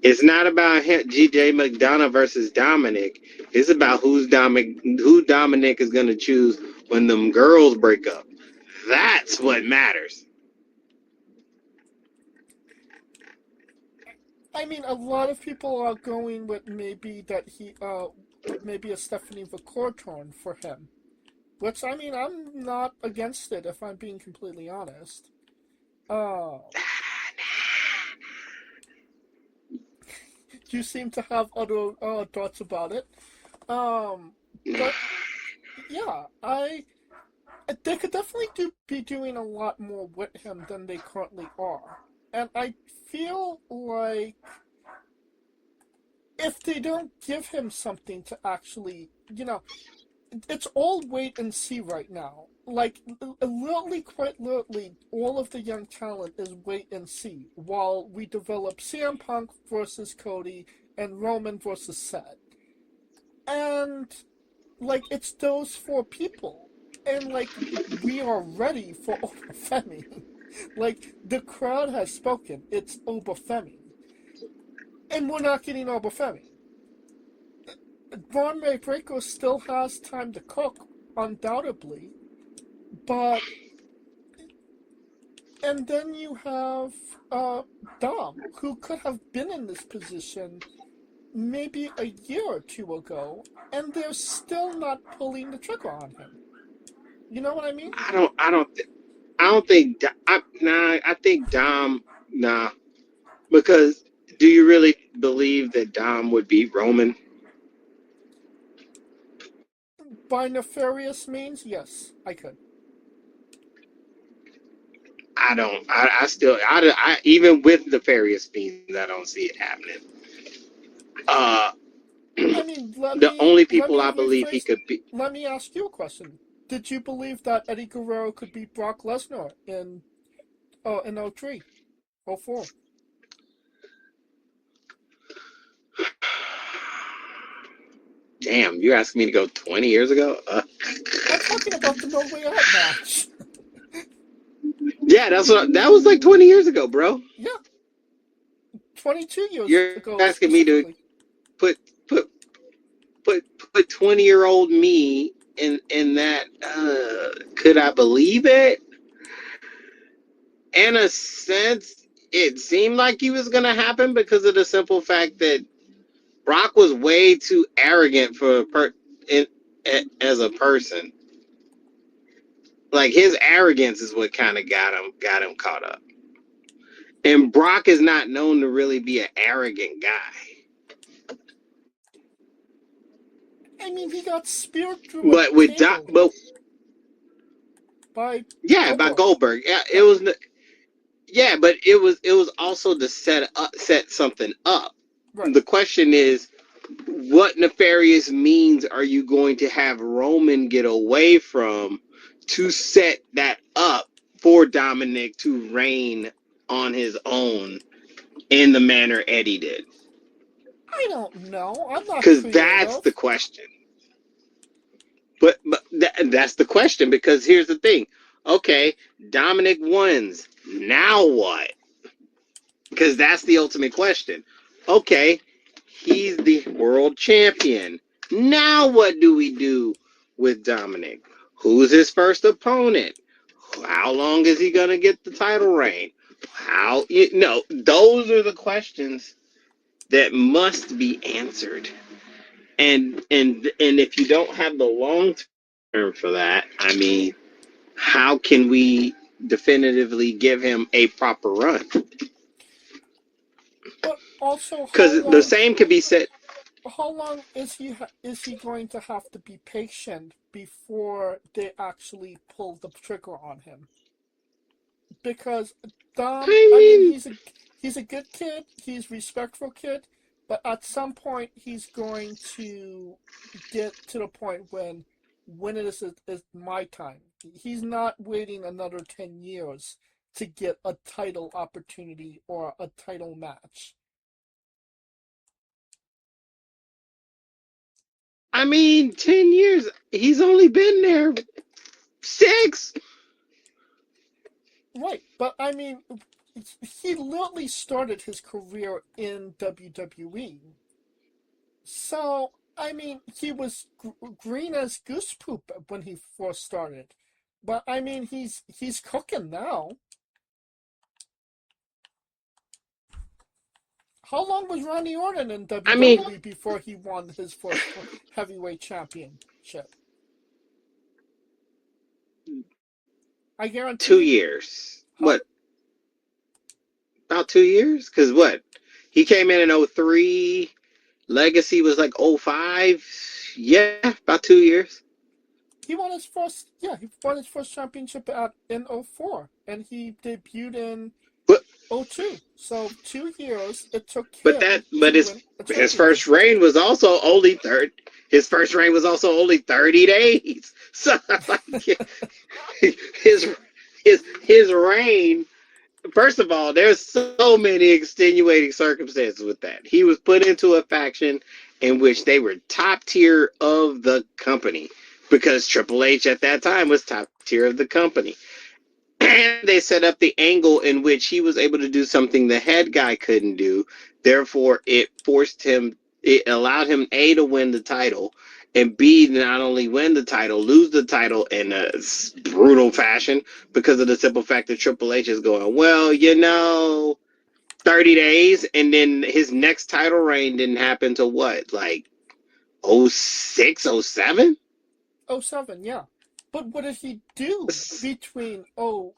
It's not about GJ McDonough versus Dominic. It's about who Dominic is going to choose when them girls break up. That's what matters. I mean, a lot of people are going with maybe maybe a Stephanie McCourt turn for him. Which, I mean, I'm not against it if I'm being completely honest. Uh, you seem to have other thoughts about it. But yeah, they could definitely be doing a lot more with him than they currently are. And I feel like if they don't give him something to actually, it's all wait and see right now. Like, literally, quite literally, all of the young talent is wait and see while we develop CM Punk versus Cody and Roman versus Seth. And, like, it's those four people. And, like, we are ready for Obafemi. Like, the crowd has spoken. It's Obafemi. And we're not getting Obafemi. Braun Breaker still has time to cook, undoubtedly. But, and then you have Dom, who could have been in this position maybe a year or two ago, and they're still not pulling the trigger on him. You know what I mean? I think Dom, nah, because do you really believe that Dom would beat Roman? By nefarious means, yes, I could. I don't. I still. I even with nefarious means, I don't see it happening. I mean, The only people I believe he could be. Let me ask you a question. Did you believe that Eddie Guerrero could beat Brock Lesnar in 03, 04? Damn, you're asking me to go 20 years ago? I'm talking about the No Way Out match. Yeah, that was like 20 years ago, bro. Yeah. 22 years You're ago. asking me to put 20-year-old me in that. Could I believe it? In a sense, it seemed like it was gonna happen because of the simple fact that Brock was way too arrogant for as a person. Like, his arrogance is what kind of got him caught up. And Brock is not known to really be an arrogant guy. I mean, he got speared through but a with table by Goldberg. Yeah, it was. Yeah, but it was also to set something up. Right. The question is, what nefarious means are you going to have Roman get away from to set that up for Dominik to reign on his own in the manner Eddie did? I don't know. I'm not Because that's the question. But that's the question, because here's the thing. Okay, Dominik wins. Now what? Because that's the ultimate question. Okay, he's the world champion. Now what do we do with Dominik? Who's his first opponent? How long is he going to get the title reign? Those are the questions that must be answered. And if you don't have the long term for that, I mean, how can we definitively give him a proper run? But also, because the same could be said. How long is he going to have to be patient before they actually pull the trigger on him? Because Dom, he's a good kid. He's a respectful kid. But at some point, he's going to get to the point when it is my time. He's not waiting another 10 years to get a title opportunity or a title match. I mean, 10 years. He's only been there 6. Right, but I mean, he literally started his career in WWE. So, I mean, he was green as goose poop when he first started. But I mean, he's cooking now. How long was Randy Orton in WWE before he won his first heavyweight championship? I guarantee 2 years. Huh? What? About 2 years? Because what? He came in 03. Legacy was like 05. Yeah, about 2 years. He won his first championship in 04, and he debuted in 02. So 2 years it took But him but to win a his championship. first reign was also only third. His first reign was also only 30 days. So like his his reign. First of all, there's so many extenuating circumstances with that. He was put into a faction in which they were top tier of the company because Triple H at that time was top tier of the company. And they set up the angle in which he was able to do something the head guy couldn't do. Therefore, it allowed him A, to win the title, and B, not only win the title, lose the title in a brutal fashion because of the simple fact that Triple H is going, well, 30 days, and then his next title reign didn't happen to what, like 06, 07? '07, yeah. But what did he do between 04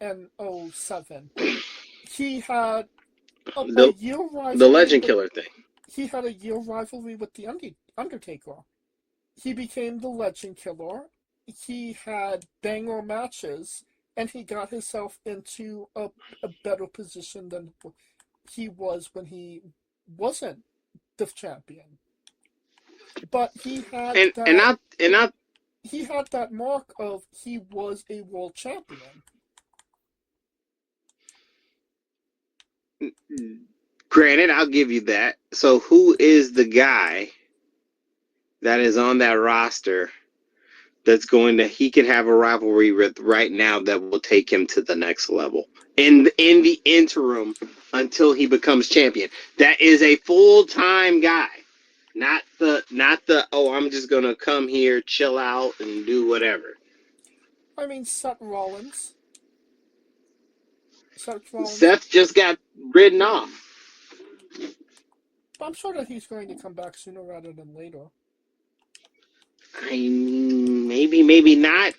and '07? He had a The, year the rivalry Legend with Killer thing. he had a year rivalry with the Undertaker. He became the Legend Killer. He had banger matches, and he got himself into a better position than he was when he wasn't the champion. But And I he had that mark of he was a world champion. Granted, I'll give you that. So, who is the guy that is on that roster that's he can have a rivalry with right now that will take him to the next level in the interim until he becomes champion? That is a full-time guy, not the oh, I'm just gonna come here, chill out, and do whatever. I mean, Seth Rollins. Seth Rollins. Seth just got ridden off. I'm sure that he's going to come back sooner rather than later. I mean, maybe not.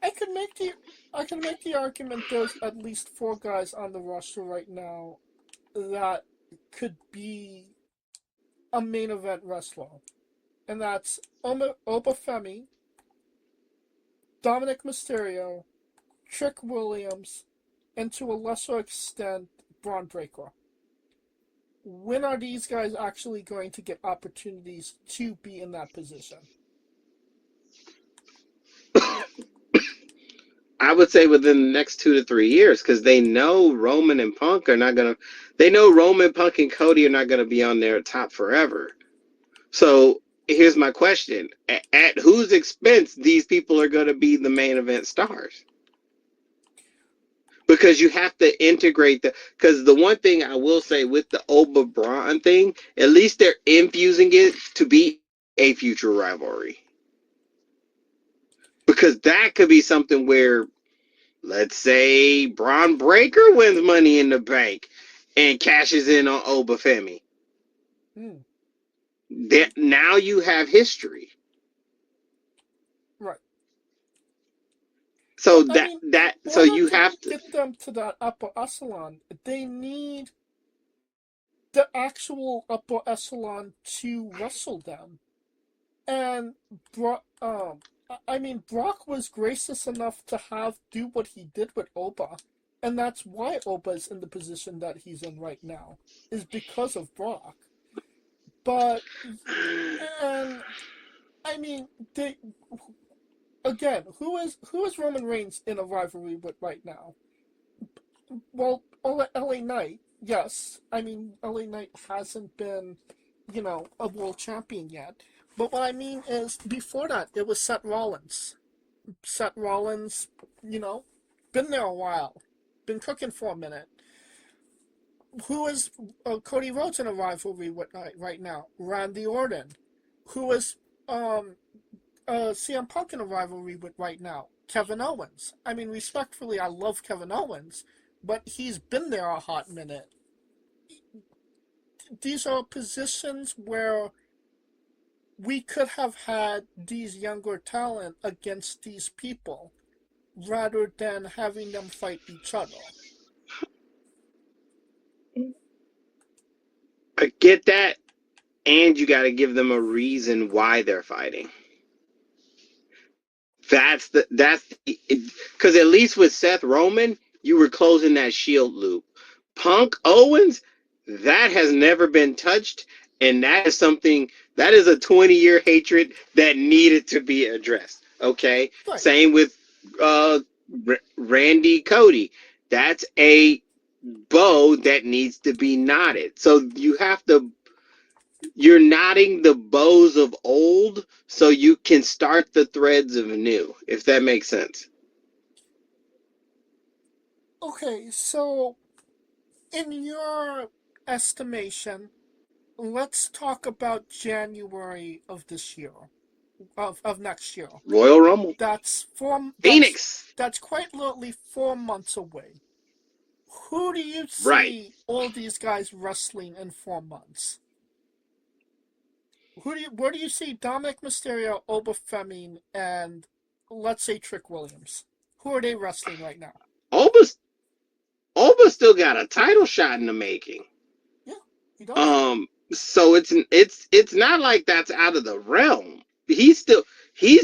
I could make the argument there's at least 4 guys on the roster right now that could be a main event wrestler. And that's Obafemi, Dominik Mysterio, Trick Williams, and to a lesser extent, Braun Breaker. When are these guys actually going to get opportunities to be in that position? I would say within the next 2 to 3 years, because they know Roman and Punk are not gonna. They know Roman, Punk, and Cody are not gonna be on their top forever. So here's my question: at whose expense these people are gonna be the main event stars? Because you have to integrate because the one thing I will say with the Oba Braun thing, at least they're infusing it to be a future rivalry. Because that could be something where, let's say, Braun Breaker wins Money in the Bank and cashes in on Obafemi. Now you have history. Right. So so you have to get them to that upper echelon. They need the actual upper echelon to wrestle them. And Brock was gracious enough to do what he did with Oba, and that's why Oba's in the position that he's in right now, is because of Brock. But and I mean, who is Roman Reigns in a rivalry with right now? Well, LA Knight, yes. I mean, LA Knight hasn't been, a world champion yet. But what I mean is, before that, it was Seth Rollins. Seth Rollins, been there a while, been cooking for a minute. Who is Cody Rhodes in a rivalry with right now? Randy Orton. Who is CM Punk in a rivalry with right now? Kevin Owens. I mean, respectfully, I love Kevin Owens, but he's been there a hot minute. These are positions where we could have had these younger talent against these people rather than having them fight each other. I get that, and you got to give them a reason why they're fighting. Because at least with Seth Roman, you were closing that Shield loop. Punk Owens, that has never been touched, and that is a 20-year hatred that needed to be addressed. Okay, Right. same with uh, Randy Cody. That's a bow that needs to be knotted. So you're knotting the bows of old so you can start the threads of new, if that makes sense. Okay, so in your estimation, let's talk about January of this year, of next year. Royal Rumble. That's Phoenix. that's quite literally 4 months away. Who do you Right. see all these guys wrestling in 4 months? Where do you see Dominik Mysterio, Oba Femi, and let's say Trick Williams? Who are they wrestling right now? Oba's Oba still got a title shot in the making. Yeah, he does. So it's not like that's out of the realm. He's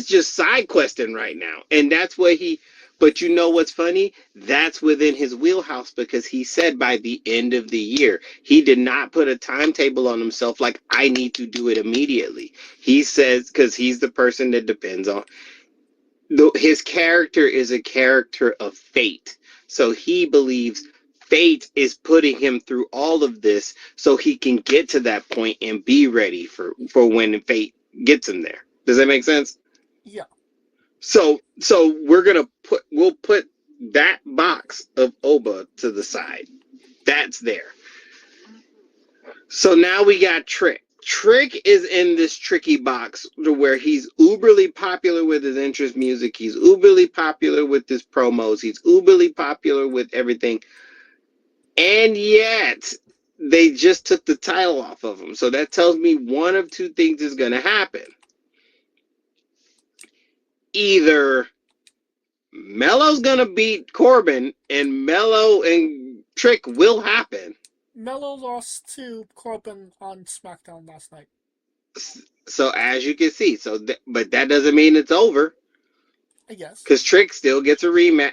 just side questing right now, and that's what he. But you know what's funny? That's within his wheelhouse because he said by the end of the year he did not put a timetable on himself. Like I need to do it immediately. He says because he's the person that depends on. His character is a character of fate, so he believes fate is putting him through all of this so he can get to that point and be ready for when fate gets him there. Does that make sense? Yeah. So we'll put that box of Oba to the side. That's there. So now we got Trick. Trick is in this tricky box to where he's uberly popular with his interest music. He's uberly popular with his promos. He's uberly popular with everything. And yet, they just took the title off of him. So that tells me one of two things is going to happen. Either Melo's going to beat Corbin, and Melo and Trick will happen. Melo lost to Corbin on SmackDown last night. So as you can see, but that doesn't mean it's over. I guess. Because Trick still gets a rematch.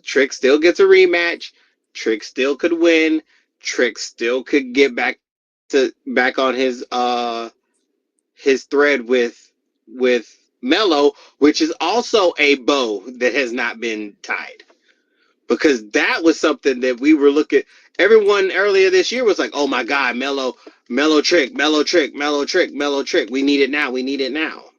Trick still gets a rematch. Trick still could win. Trick still could get back on his thread with Mello, which is also a bow that has not been tied. Because that was something that we were looking. Everyone earlier this year was like, "Oh my God, Mello Trick, Mello Trick, Mello Trick, Mello Trick. We need it now. We need it now."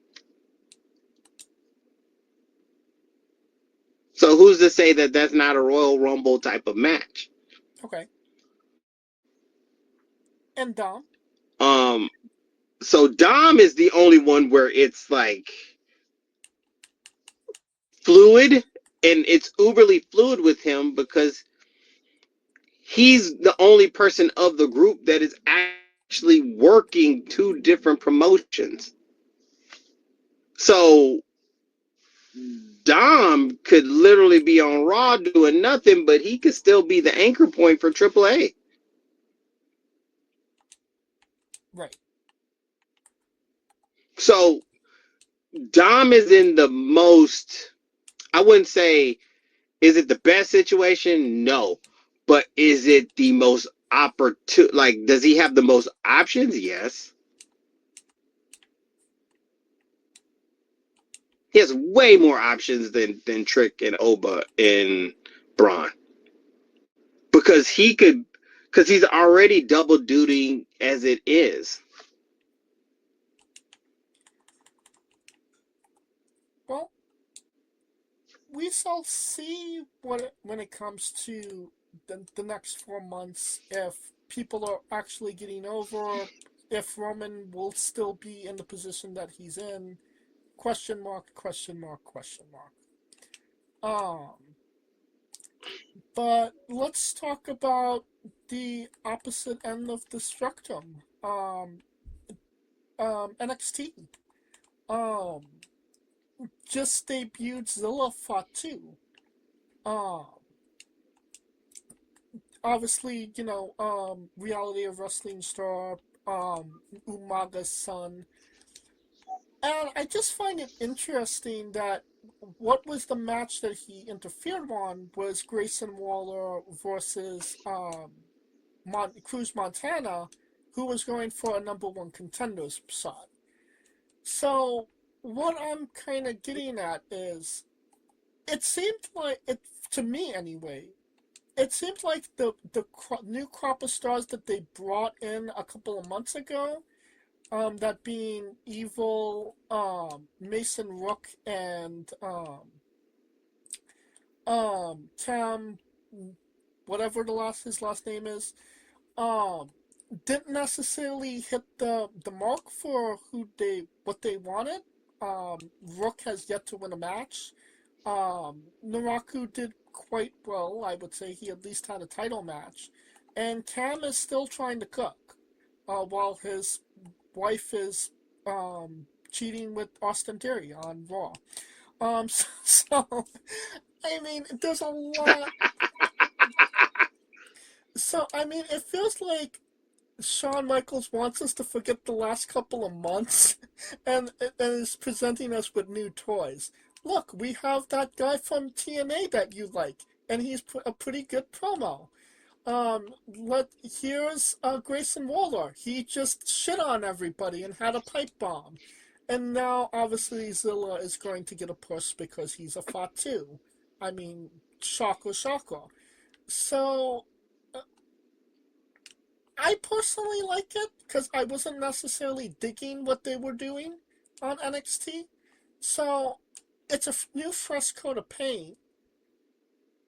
So who's to say that that's not a Royal Rumble type of match? Okay. And Dom? So Dom is the only one where it's like fluid, and it's uberly fluid with him because he's the only person of the group that is actually working two different promotions. So Dom could literally be on Raw doing nothing, but he could still be the anchor point for AAA. Right. So Dom is in the most, I wouldn't say, is it the best situation? No. But is it the most opportune? Like, does he have the most options? Yes. He has way more options than Trick and Oba and Braun. Because he's already double duty as it is. Well, we shall see when it comes to the next 4 months if people are actually getting over, if Roman will still be in the position that he's in. Question mark, question mark, question mark. But let's talk about the opposite end of the spectrum. NXT. Um, just debuted Zilla Fatu. Um, obviously, reality of wrestling star, Umaga's son. And I just find it interesting that what was the match that he interfered on was Grayson Waller versus Cruz Montana, who was going for a number one contenders spot. So what I'm kind of getting at is, it seemed like it to me anyway. It seemed like the new crop of stars that they brought in a couple of months ago, that being Evil, Mason Rook, and Tam, whatever his last name is, um, didn't necessarily hit the mark for what they wanted. Rook has yet to win a match. Naraku did quite well, I would say. He at least had a title match. And Cam is still trying to cook, while his wife is cheating with Austin Theory on Raw. So I mean, there's a lot. So, I mean, it feels like Shawn Michaels wants us to forget the last couple of months and is presenting us with new toys. Look, we have that guy from TNA that you like, and he's a pretty good promo. Here's Grayson Waller. He just shit on everybody and had a pipe bomb. And now, obviously, Zilla is going to get a push because he's a Fatu. I mean, shocker, shocker. So, I personally like it because I wasn't necessarily digging what they were doing on NXT. So, it's a new fresh coat of paint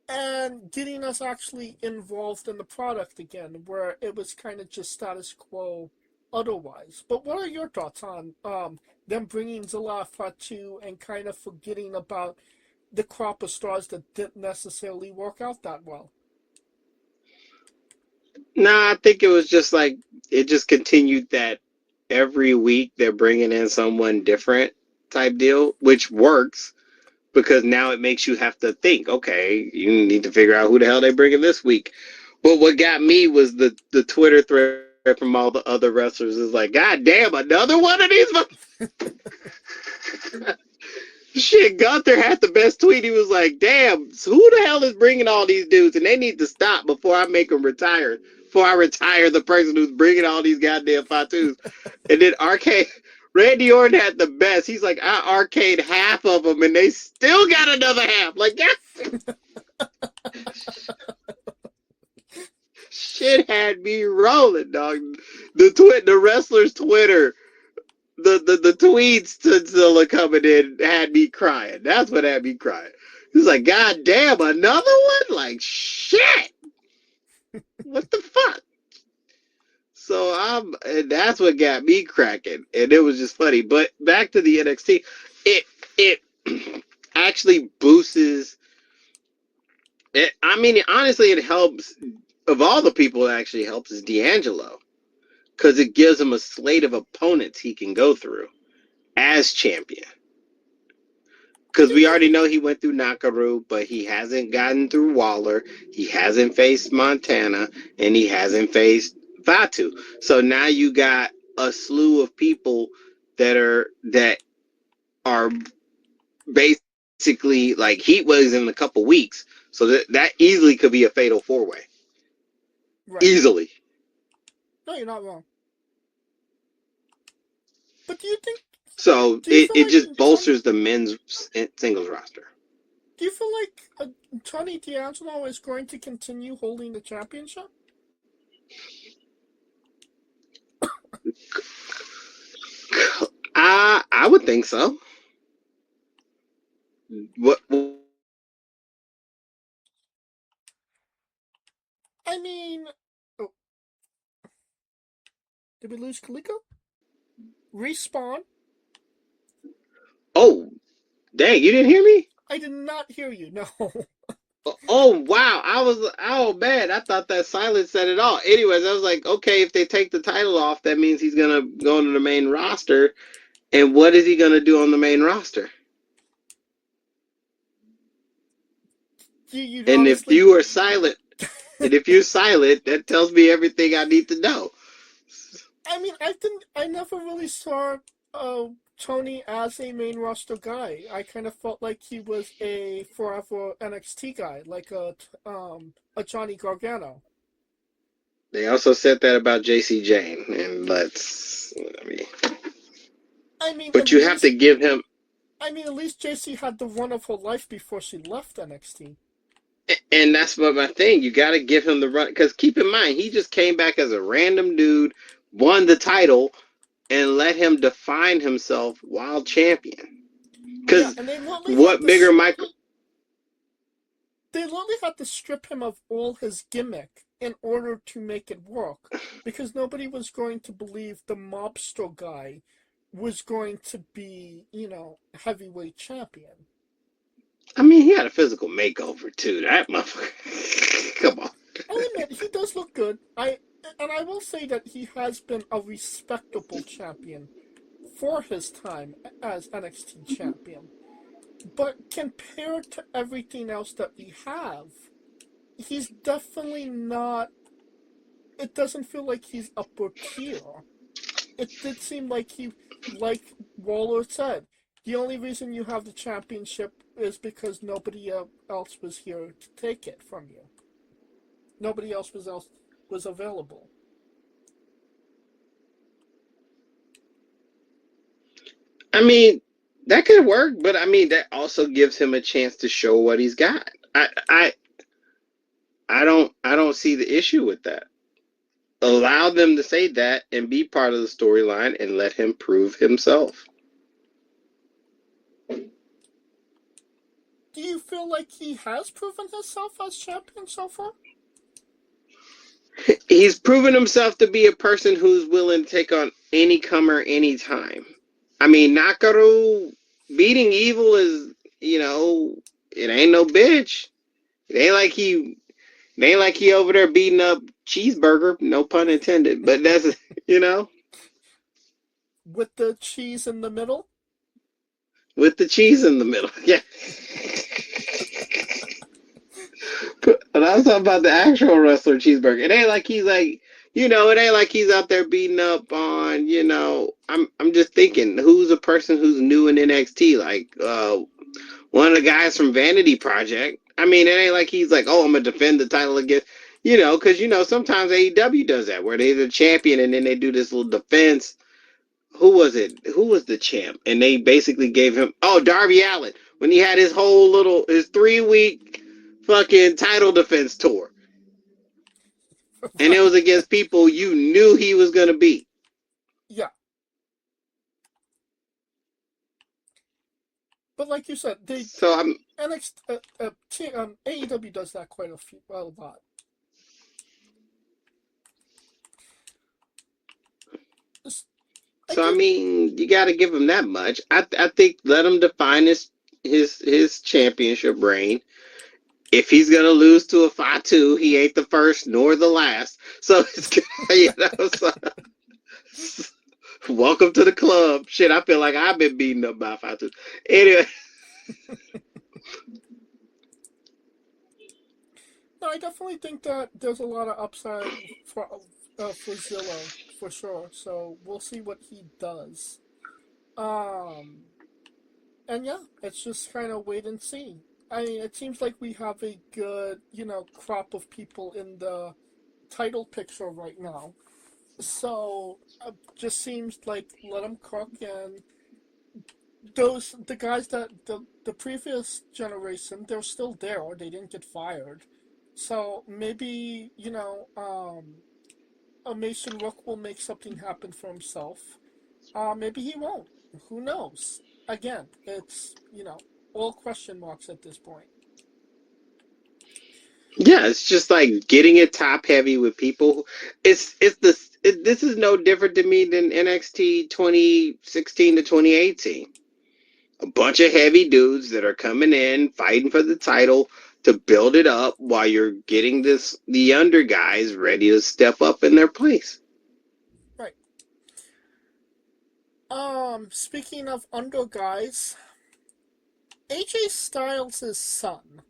and getting us actually involved in the product again, where it was kind of just status quo otherwise. But what are your thoughts on them bringing Zilla Fatu and kind of forgetting about the crop of stars that didn't necessarily work out that well? Nah, I think it was just like it just continued that every week they're bringing in someone different type deal, which works because now it makes you have to think, okay, you need to figure out who the hell they bringing this week. But what got me was the Twitter thread from all the other wrestlers is like, God damn, another one of these. Shit, Gunther had the best tweet. He was like, damn, so who the hell is bringing all these dudes? And they need to stop before I make them retire. Before I retire the person who's bringing all these goddamn Fatus. And then Randy Orton had the best. He's like, I arcade half of them and they still got another half. Like, yeah. Shit had me rolling, dog. The wrestler's Twitter, the tweets to Zilla coming in had me crying. That's what had me crying. He's like, God damn, another one? Like, shit. What the fuck? So and that's what got me cracking. And it was just funny. But back to the NXT, it actually boosts it. I mean, honestly, it helps. Of all the people it actually helps is D'Angelo. Because it gives him a slate of opponents he can go through as champion. Because we already know he went through Nakaru, but he hasn't gotten through Waller. He hasn't faced Montana, and he hasn't faced Fatu. So now you got a slew of people that are basically like heat waves in a couple weeks. So that easily could be a fatal four-way. Right. Easily. No, you're not wrong. But do you think... So it just bolsters the men's singles roster. Do you feel like Tony D'Angelo is going to continue holding the championship? I would think so. What? I mean, did we lose Kaliko? Respawn. Oh, dang! You didn't hear me? I did not hear you. No. Oh wow! Oh man! I thought that silence said it all. Anyways, I was like, okay, if they take the title off, that means he's gonna go into the main roster. And what is he gonna do on the main roster? And honestly... if you are silent, and if you're silent, that tells me everything I need to know. I mean, I never really saw Tony as a main roster guy. I kind of felt like he was a forever NXT guy, like a Johnny Gargano. They also said that about JC Jane, and I mean, at but you have least to give him, I mean, at least JC had the run of her life before she left NXT. and that's what my thing. You got to give him the run, because keep in mind, he just came back as a random dude, won the title, and let him define himself while champion. Yeah, Because and what bigger Michael? they literally had to strip him of all his gimmick in order to make it work, because nobody was going to believe the mobster guy was going to be, heavyweight champion. I mean, he had a physical makeover too. That motherfucker. Come on. I'll admit, he does look good. And I will say that he has been a respectable champion for his time as NXT champion. But compared to everything else that we have, he's definitely not. It doesn't feel like he's upper tier. It did seem like like Waller said, the only reason you have the championship is because nobody else was here to take it from you. Nobody else was available. I mean, that could work, but I mean, that also gives him a chance to show what he's got. I don't see the issue with that. Allow them to say that and be part of the storyline and let him prove himself. Do you feel like he has proven himself as champion so far? He's proven himself to be a person who's willing to take on any comer anytime. I mean, Nakaru beating Evil is, it ain't no bitch. It ain't like he over there beating up Cheeseburger, no pun intended, but that's, With the cheese in the middle? with the cheese in the middle. Yeah. But I was talking about the actual wrestler Cheeseburger. It ain't like he's like, it ain't like he's out there beating up on, I'm just thinking, who's a person who's new in NXT? Like, one of the guys from Vanity Project. I mean, it ain't like he's like, oh, I'm gonna defend the title against, because sometimes AEW does that where they're the champion and then they do this little defense. Who was it? Who was the champ? And they basically gave him, Darby Allin, when he had his 3-week fucking title defense tour, and it was against people you knew he was gonna beat. Yeah. But like you said, AEW does that a lot. So I mean, you got to give him that much. I think let him define his championship reign. If he's gonna lose to a Fatu, he ain't the first nor the last. So it's so, welcome to the club. Shit, I feel like I've been beaten up by Fatu. Anyway. No, I definitely think that there's a lot of upside for Zilla for sure. So we'll see what he does. And yeah, it's just kind of wait and see. I mean, it seems like we have a good, crop of people in the title picture right now. So just seems like let them cook, and the guys that the previous generation, they're still there. They didn't get fired. So maybe, a Mason Rook will make something happen for himself. Maybe he won't. Who knows? Again, it's, all question marks at this point. Yeah, it's just like getting it top heavy with people. This is no different to me than NXT 2016 to 2018. A bunch of heavy dudes that are coming in, fighting for the title to build it up while you're getting the younger guys ready to step up in their place. Right. Speaking of under guys, AJ Styles' son.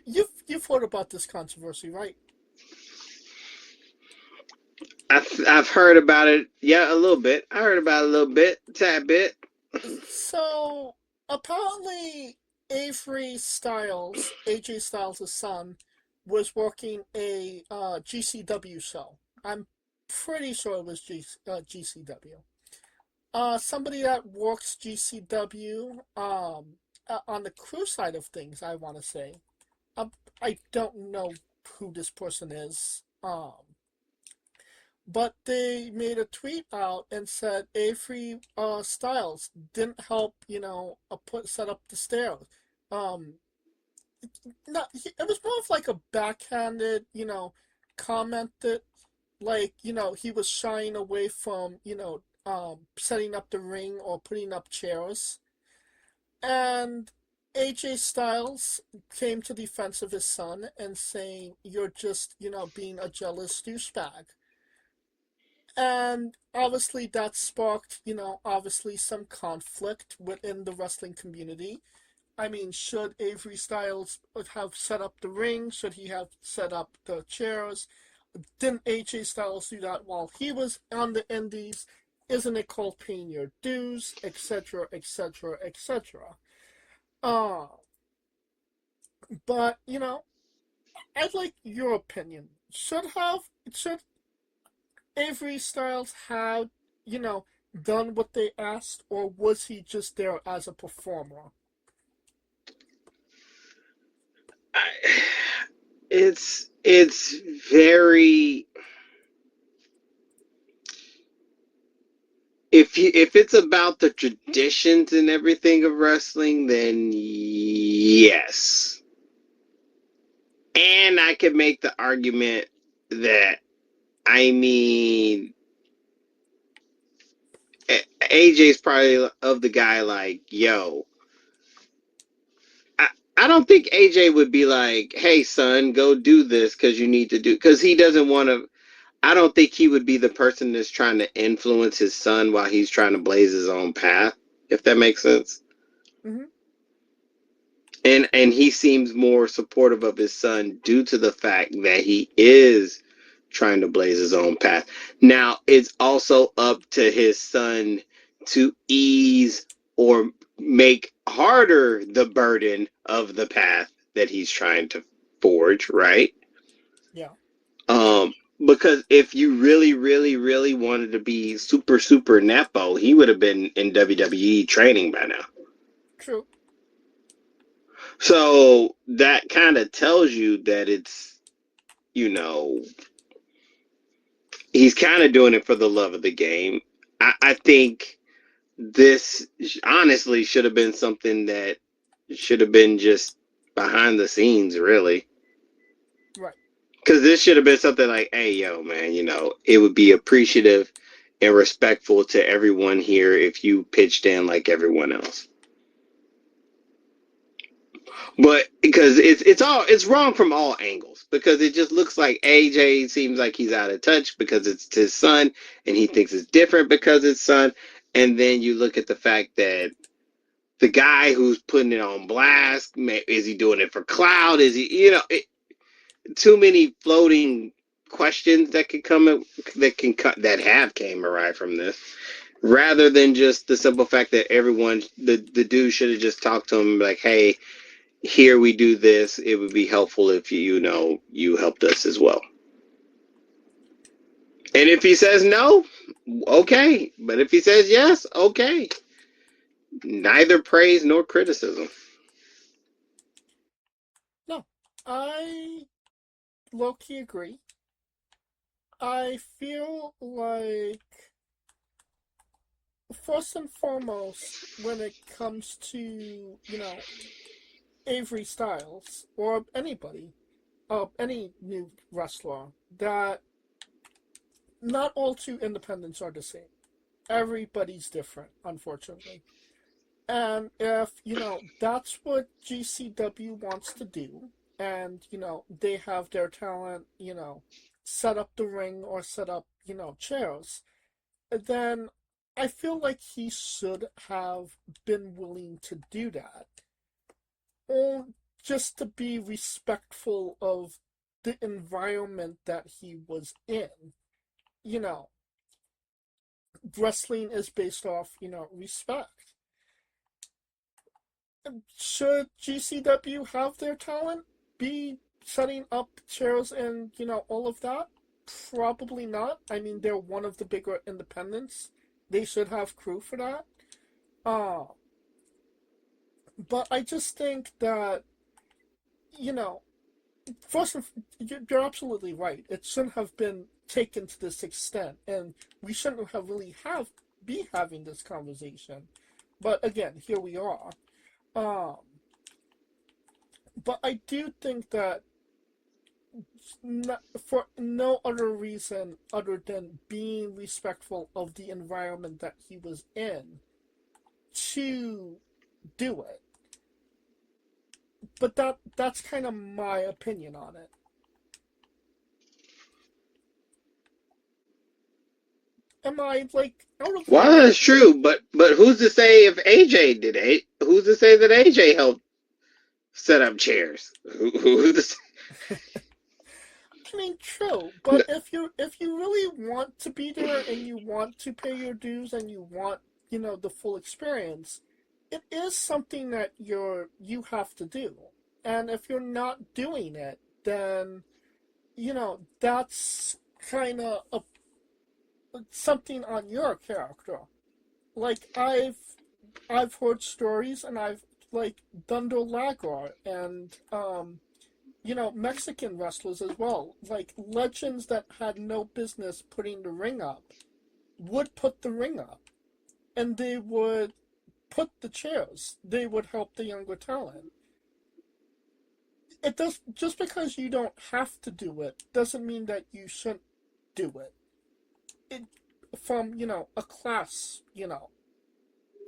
You've heard about this controversy, right? I've heard about it. Yeah, a little bit. I heard about it a little bit, tad bit. So apparently, AJ Styles' son, was working a GCW show. I'm pretty sure it was GCW. Somebody that works GCW on the crew side of things, I want to say. I don't know who this person is. But they made a tweet out and said Avery Styles didn't help, set up the stairs. Um, it was more of like a backhanded, comment that, like, he was shying away from, setting up the ring or putting up chairs. And AJ Styles came to the defense of his son and saying, "You're just, being a jealous douchebag." And obviously that sparked, obviously some conflict within the wrestling community. I mean, should Avery Styles have set up the ring? Should he have set up the chairs? Didn't AJ Styles do that while he was on the indies? Isn't it called paying your dues, etc., etc., etc.? Uh, but, I'd like your opinion. Should Avery Styles have, you know, done what they asked, or was he just there as a performer? I, it's very, if it's about the traditions and everything of wrestling, then yes. And I could make the argument that, I mean, AJ's probably of the guy like, yo, I don't think AJ would be like, hey, son, go do this because you need to do, because he doesn't want to. I don't think he would be the person that's trying to influence his son while he's trying to blaze his own path, if that makes sense. Mm-hmm. And he seems more supportive of his son due to the fact that he is trying to blaze his own path. Now, it's also up to his son to ease or make harder the burden of the path that he's trying to forge, right? Yeah. Because if you really, really, really wanted to be super, super Nepo, he would have been in WWE training by now. True. So that kind of tells you that it's, you know, he's kind of doing it for the love of the game. I think this honestly should have been something that should have been just behind the scenes, really. Right. Because this should have been something like, hey, yo, man, you know, it would be appreciative and respectful to everyone here if you pitched in like everyone else. But because it's wrong from all angles, because it just looks like AJ seems like he's out of touch because it's his son and he thinks it's different because it's son. And then you look at the fact that the guy who's putting it on blast, is he doing it for clout? Is he, too many floating questions that could come, that have came right from this, rather than just the simple fact that the dude should have just talked to him like, hey, here we do this. It would be helpful if you helped us as well. And if he says no, okay. But if he says yes, okay. Neither praise nor criticism. No, I low-key agree. I feel like, first and foremost, when it comes to, Avery Styles, or anybody, any new wrestler, that not all two independents are the same. Everybody's different, unfortunately. And if, that's what GCW wants to do, and, they have their talent, set up the ring or set up, chairs, then I feel like he should have been willing to do that. Or just to be respectful of the environment that he was in. you know, wrestling is based off, respect. Should GCW have their talent be setting up chairs and, all of that? Probably not. I mean, they're one of the bigger independents. They should have crew for that. Uh, but I just think that, you know, first, you're absolutely right. It shouldn't have been taken to this extent, and we shouldn't have really be having this conversation. But again, here we are. Um, but I do think that for no other reason other than being respectful of the environment that he was in to do it. But that's kind of my opinion on it. Am I like out of Well, line? that's true, but who's to say if AJ did it? Who's to say that AJ helped set up chairs? Who's to say? I mean, true, but if you really want to be there and you want to pay your dues and you want, the full experience, it is something that you have to do. And if you're not doing it, then, that's kind of something on your character. Like I've heard stories and I've like Dunder Lagar and Mexican wrestlers as well. Like legends that had no business putting the ring up would put the ring up, and they would put the chairs. They would help the younger talent. It does just because you don't have to do it doesn't mean that you shouldn't do it. It from a class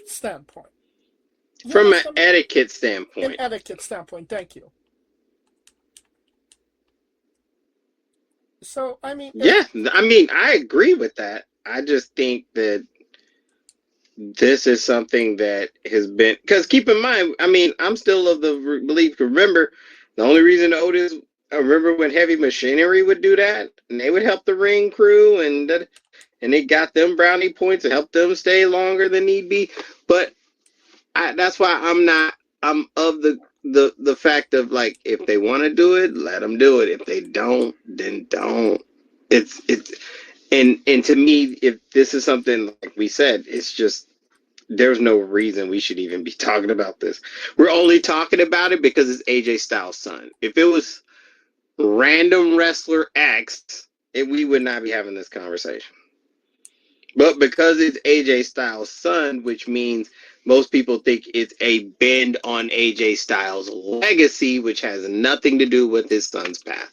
standpoint. From an etiquette An standpoint. etiquette standpoint. Thank you. So I mean, Yeah, I mean, I agree with that. I just think that this is something that has been, because keep in mind, I mean, I'm still of the belief. Remember, the only reason Otis, I remember when Heavy Machinery would do that, and they would help the ring crew, and it got them brownie points and helped them stay longer than need be. But that's why I'm of the fact of like, if they want to do it, let them do it. If they don't, then don't. It's and to me, if this is something like we said, it's just there's no reason we should even be talking about this. We're only talking about it because it's AJ Styles' son. If it was random wrestler X, we would not be having this conversation. But because it's AJ Styles' son, which means most people think it's a bend on AJ Styles' legacy, which has nothing to do with his son's path.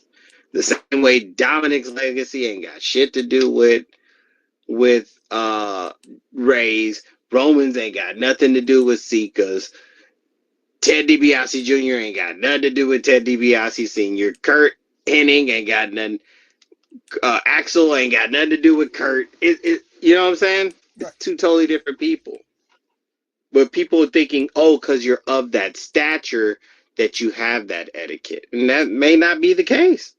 The same way Dominik's legacy ain't got shit to do with Ray's. Roman's ain't got nothing to do with Sika's. Ted DiBiase Jr. ain't got nothing to do with Ted DiBiase Sr. Kurt Hennig ain't got nothing. Axel ain't got nothing to do with Kurt. You know what I'm saying? It's right. two totally different people. But people are thinking, oh, because you're of that stature, that you have that etiquette. And that may not be the case.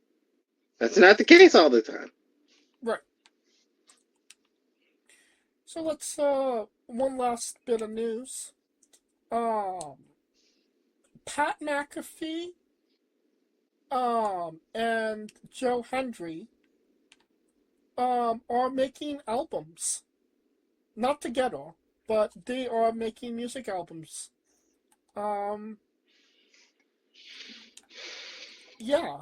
That's not the case all the time. Right. So let's one last bit of news. Um, Pat McAfee, and Joe Hendry, are making albums. Not together, but they are making music albums. Um, yeah.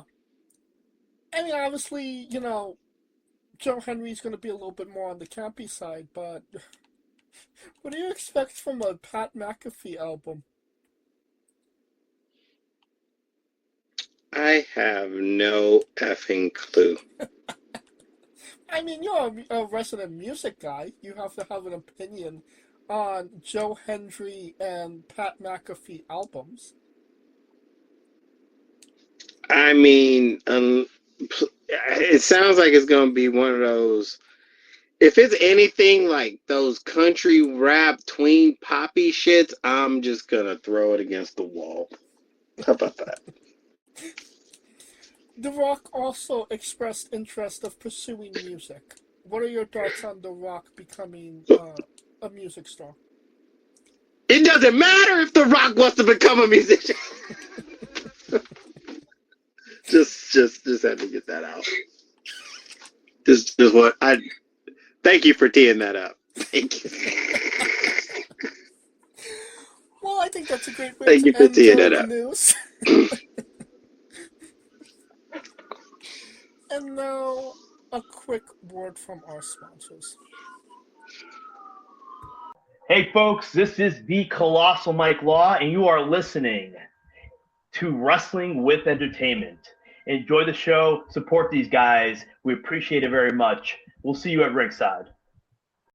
I mean, obviously, Joe Henry's going to be a little bit more on the campy side, but what do you expect from a Pat McAfee album? I have no effing clue. I mean, you're a resident music guy. You have to have an opinion on Joe Hendry and Pat McAfee albums. I mean, it sounds like it's going to be one of those. If it's anything like those country rap tween poppy shits, I'm just going to throw it against the wall. How about that? The Rock also expressed interest of pursuing music what are your thoughts on The Rock becoming a music star? It doesn't matter if The Rock wants to become a musician. just had to get that out. Just what I. Thank you for teeing that up. Thank you. Well, I think that's a great way Thank you to for end teeing that the up. news. And now, a quick word from our sponsors. Hey folks, this is the Colossal Mike Law, and you are listening to Wrestling with Entertainment. Enjoy the show, support these guys. We appreciate it very much. We'll see you at ringside.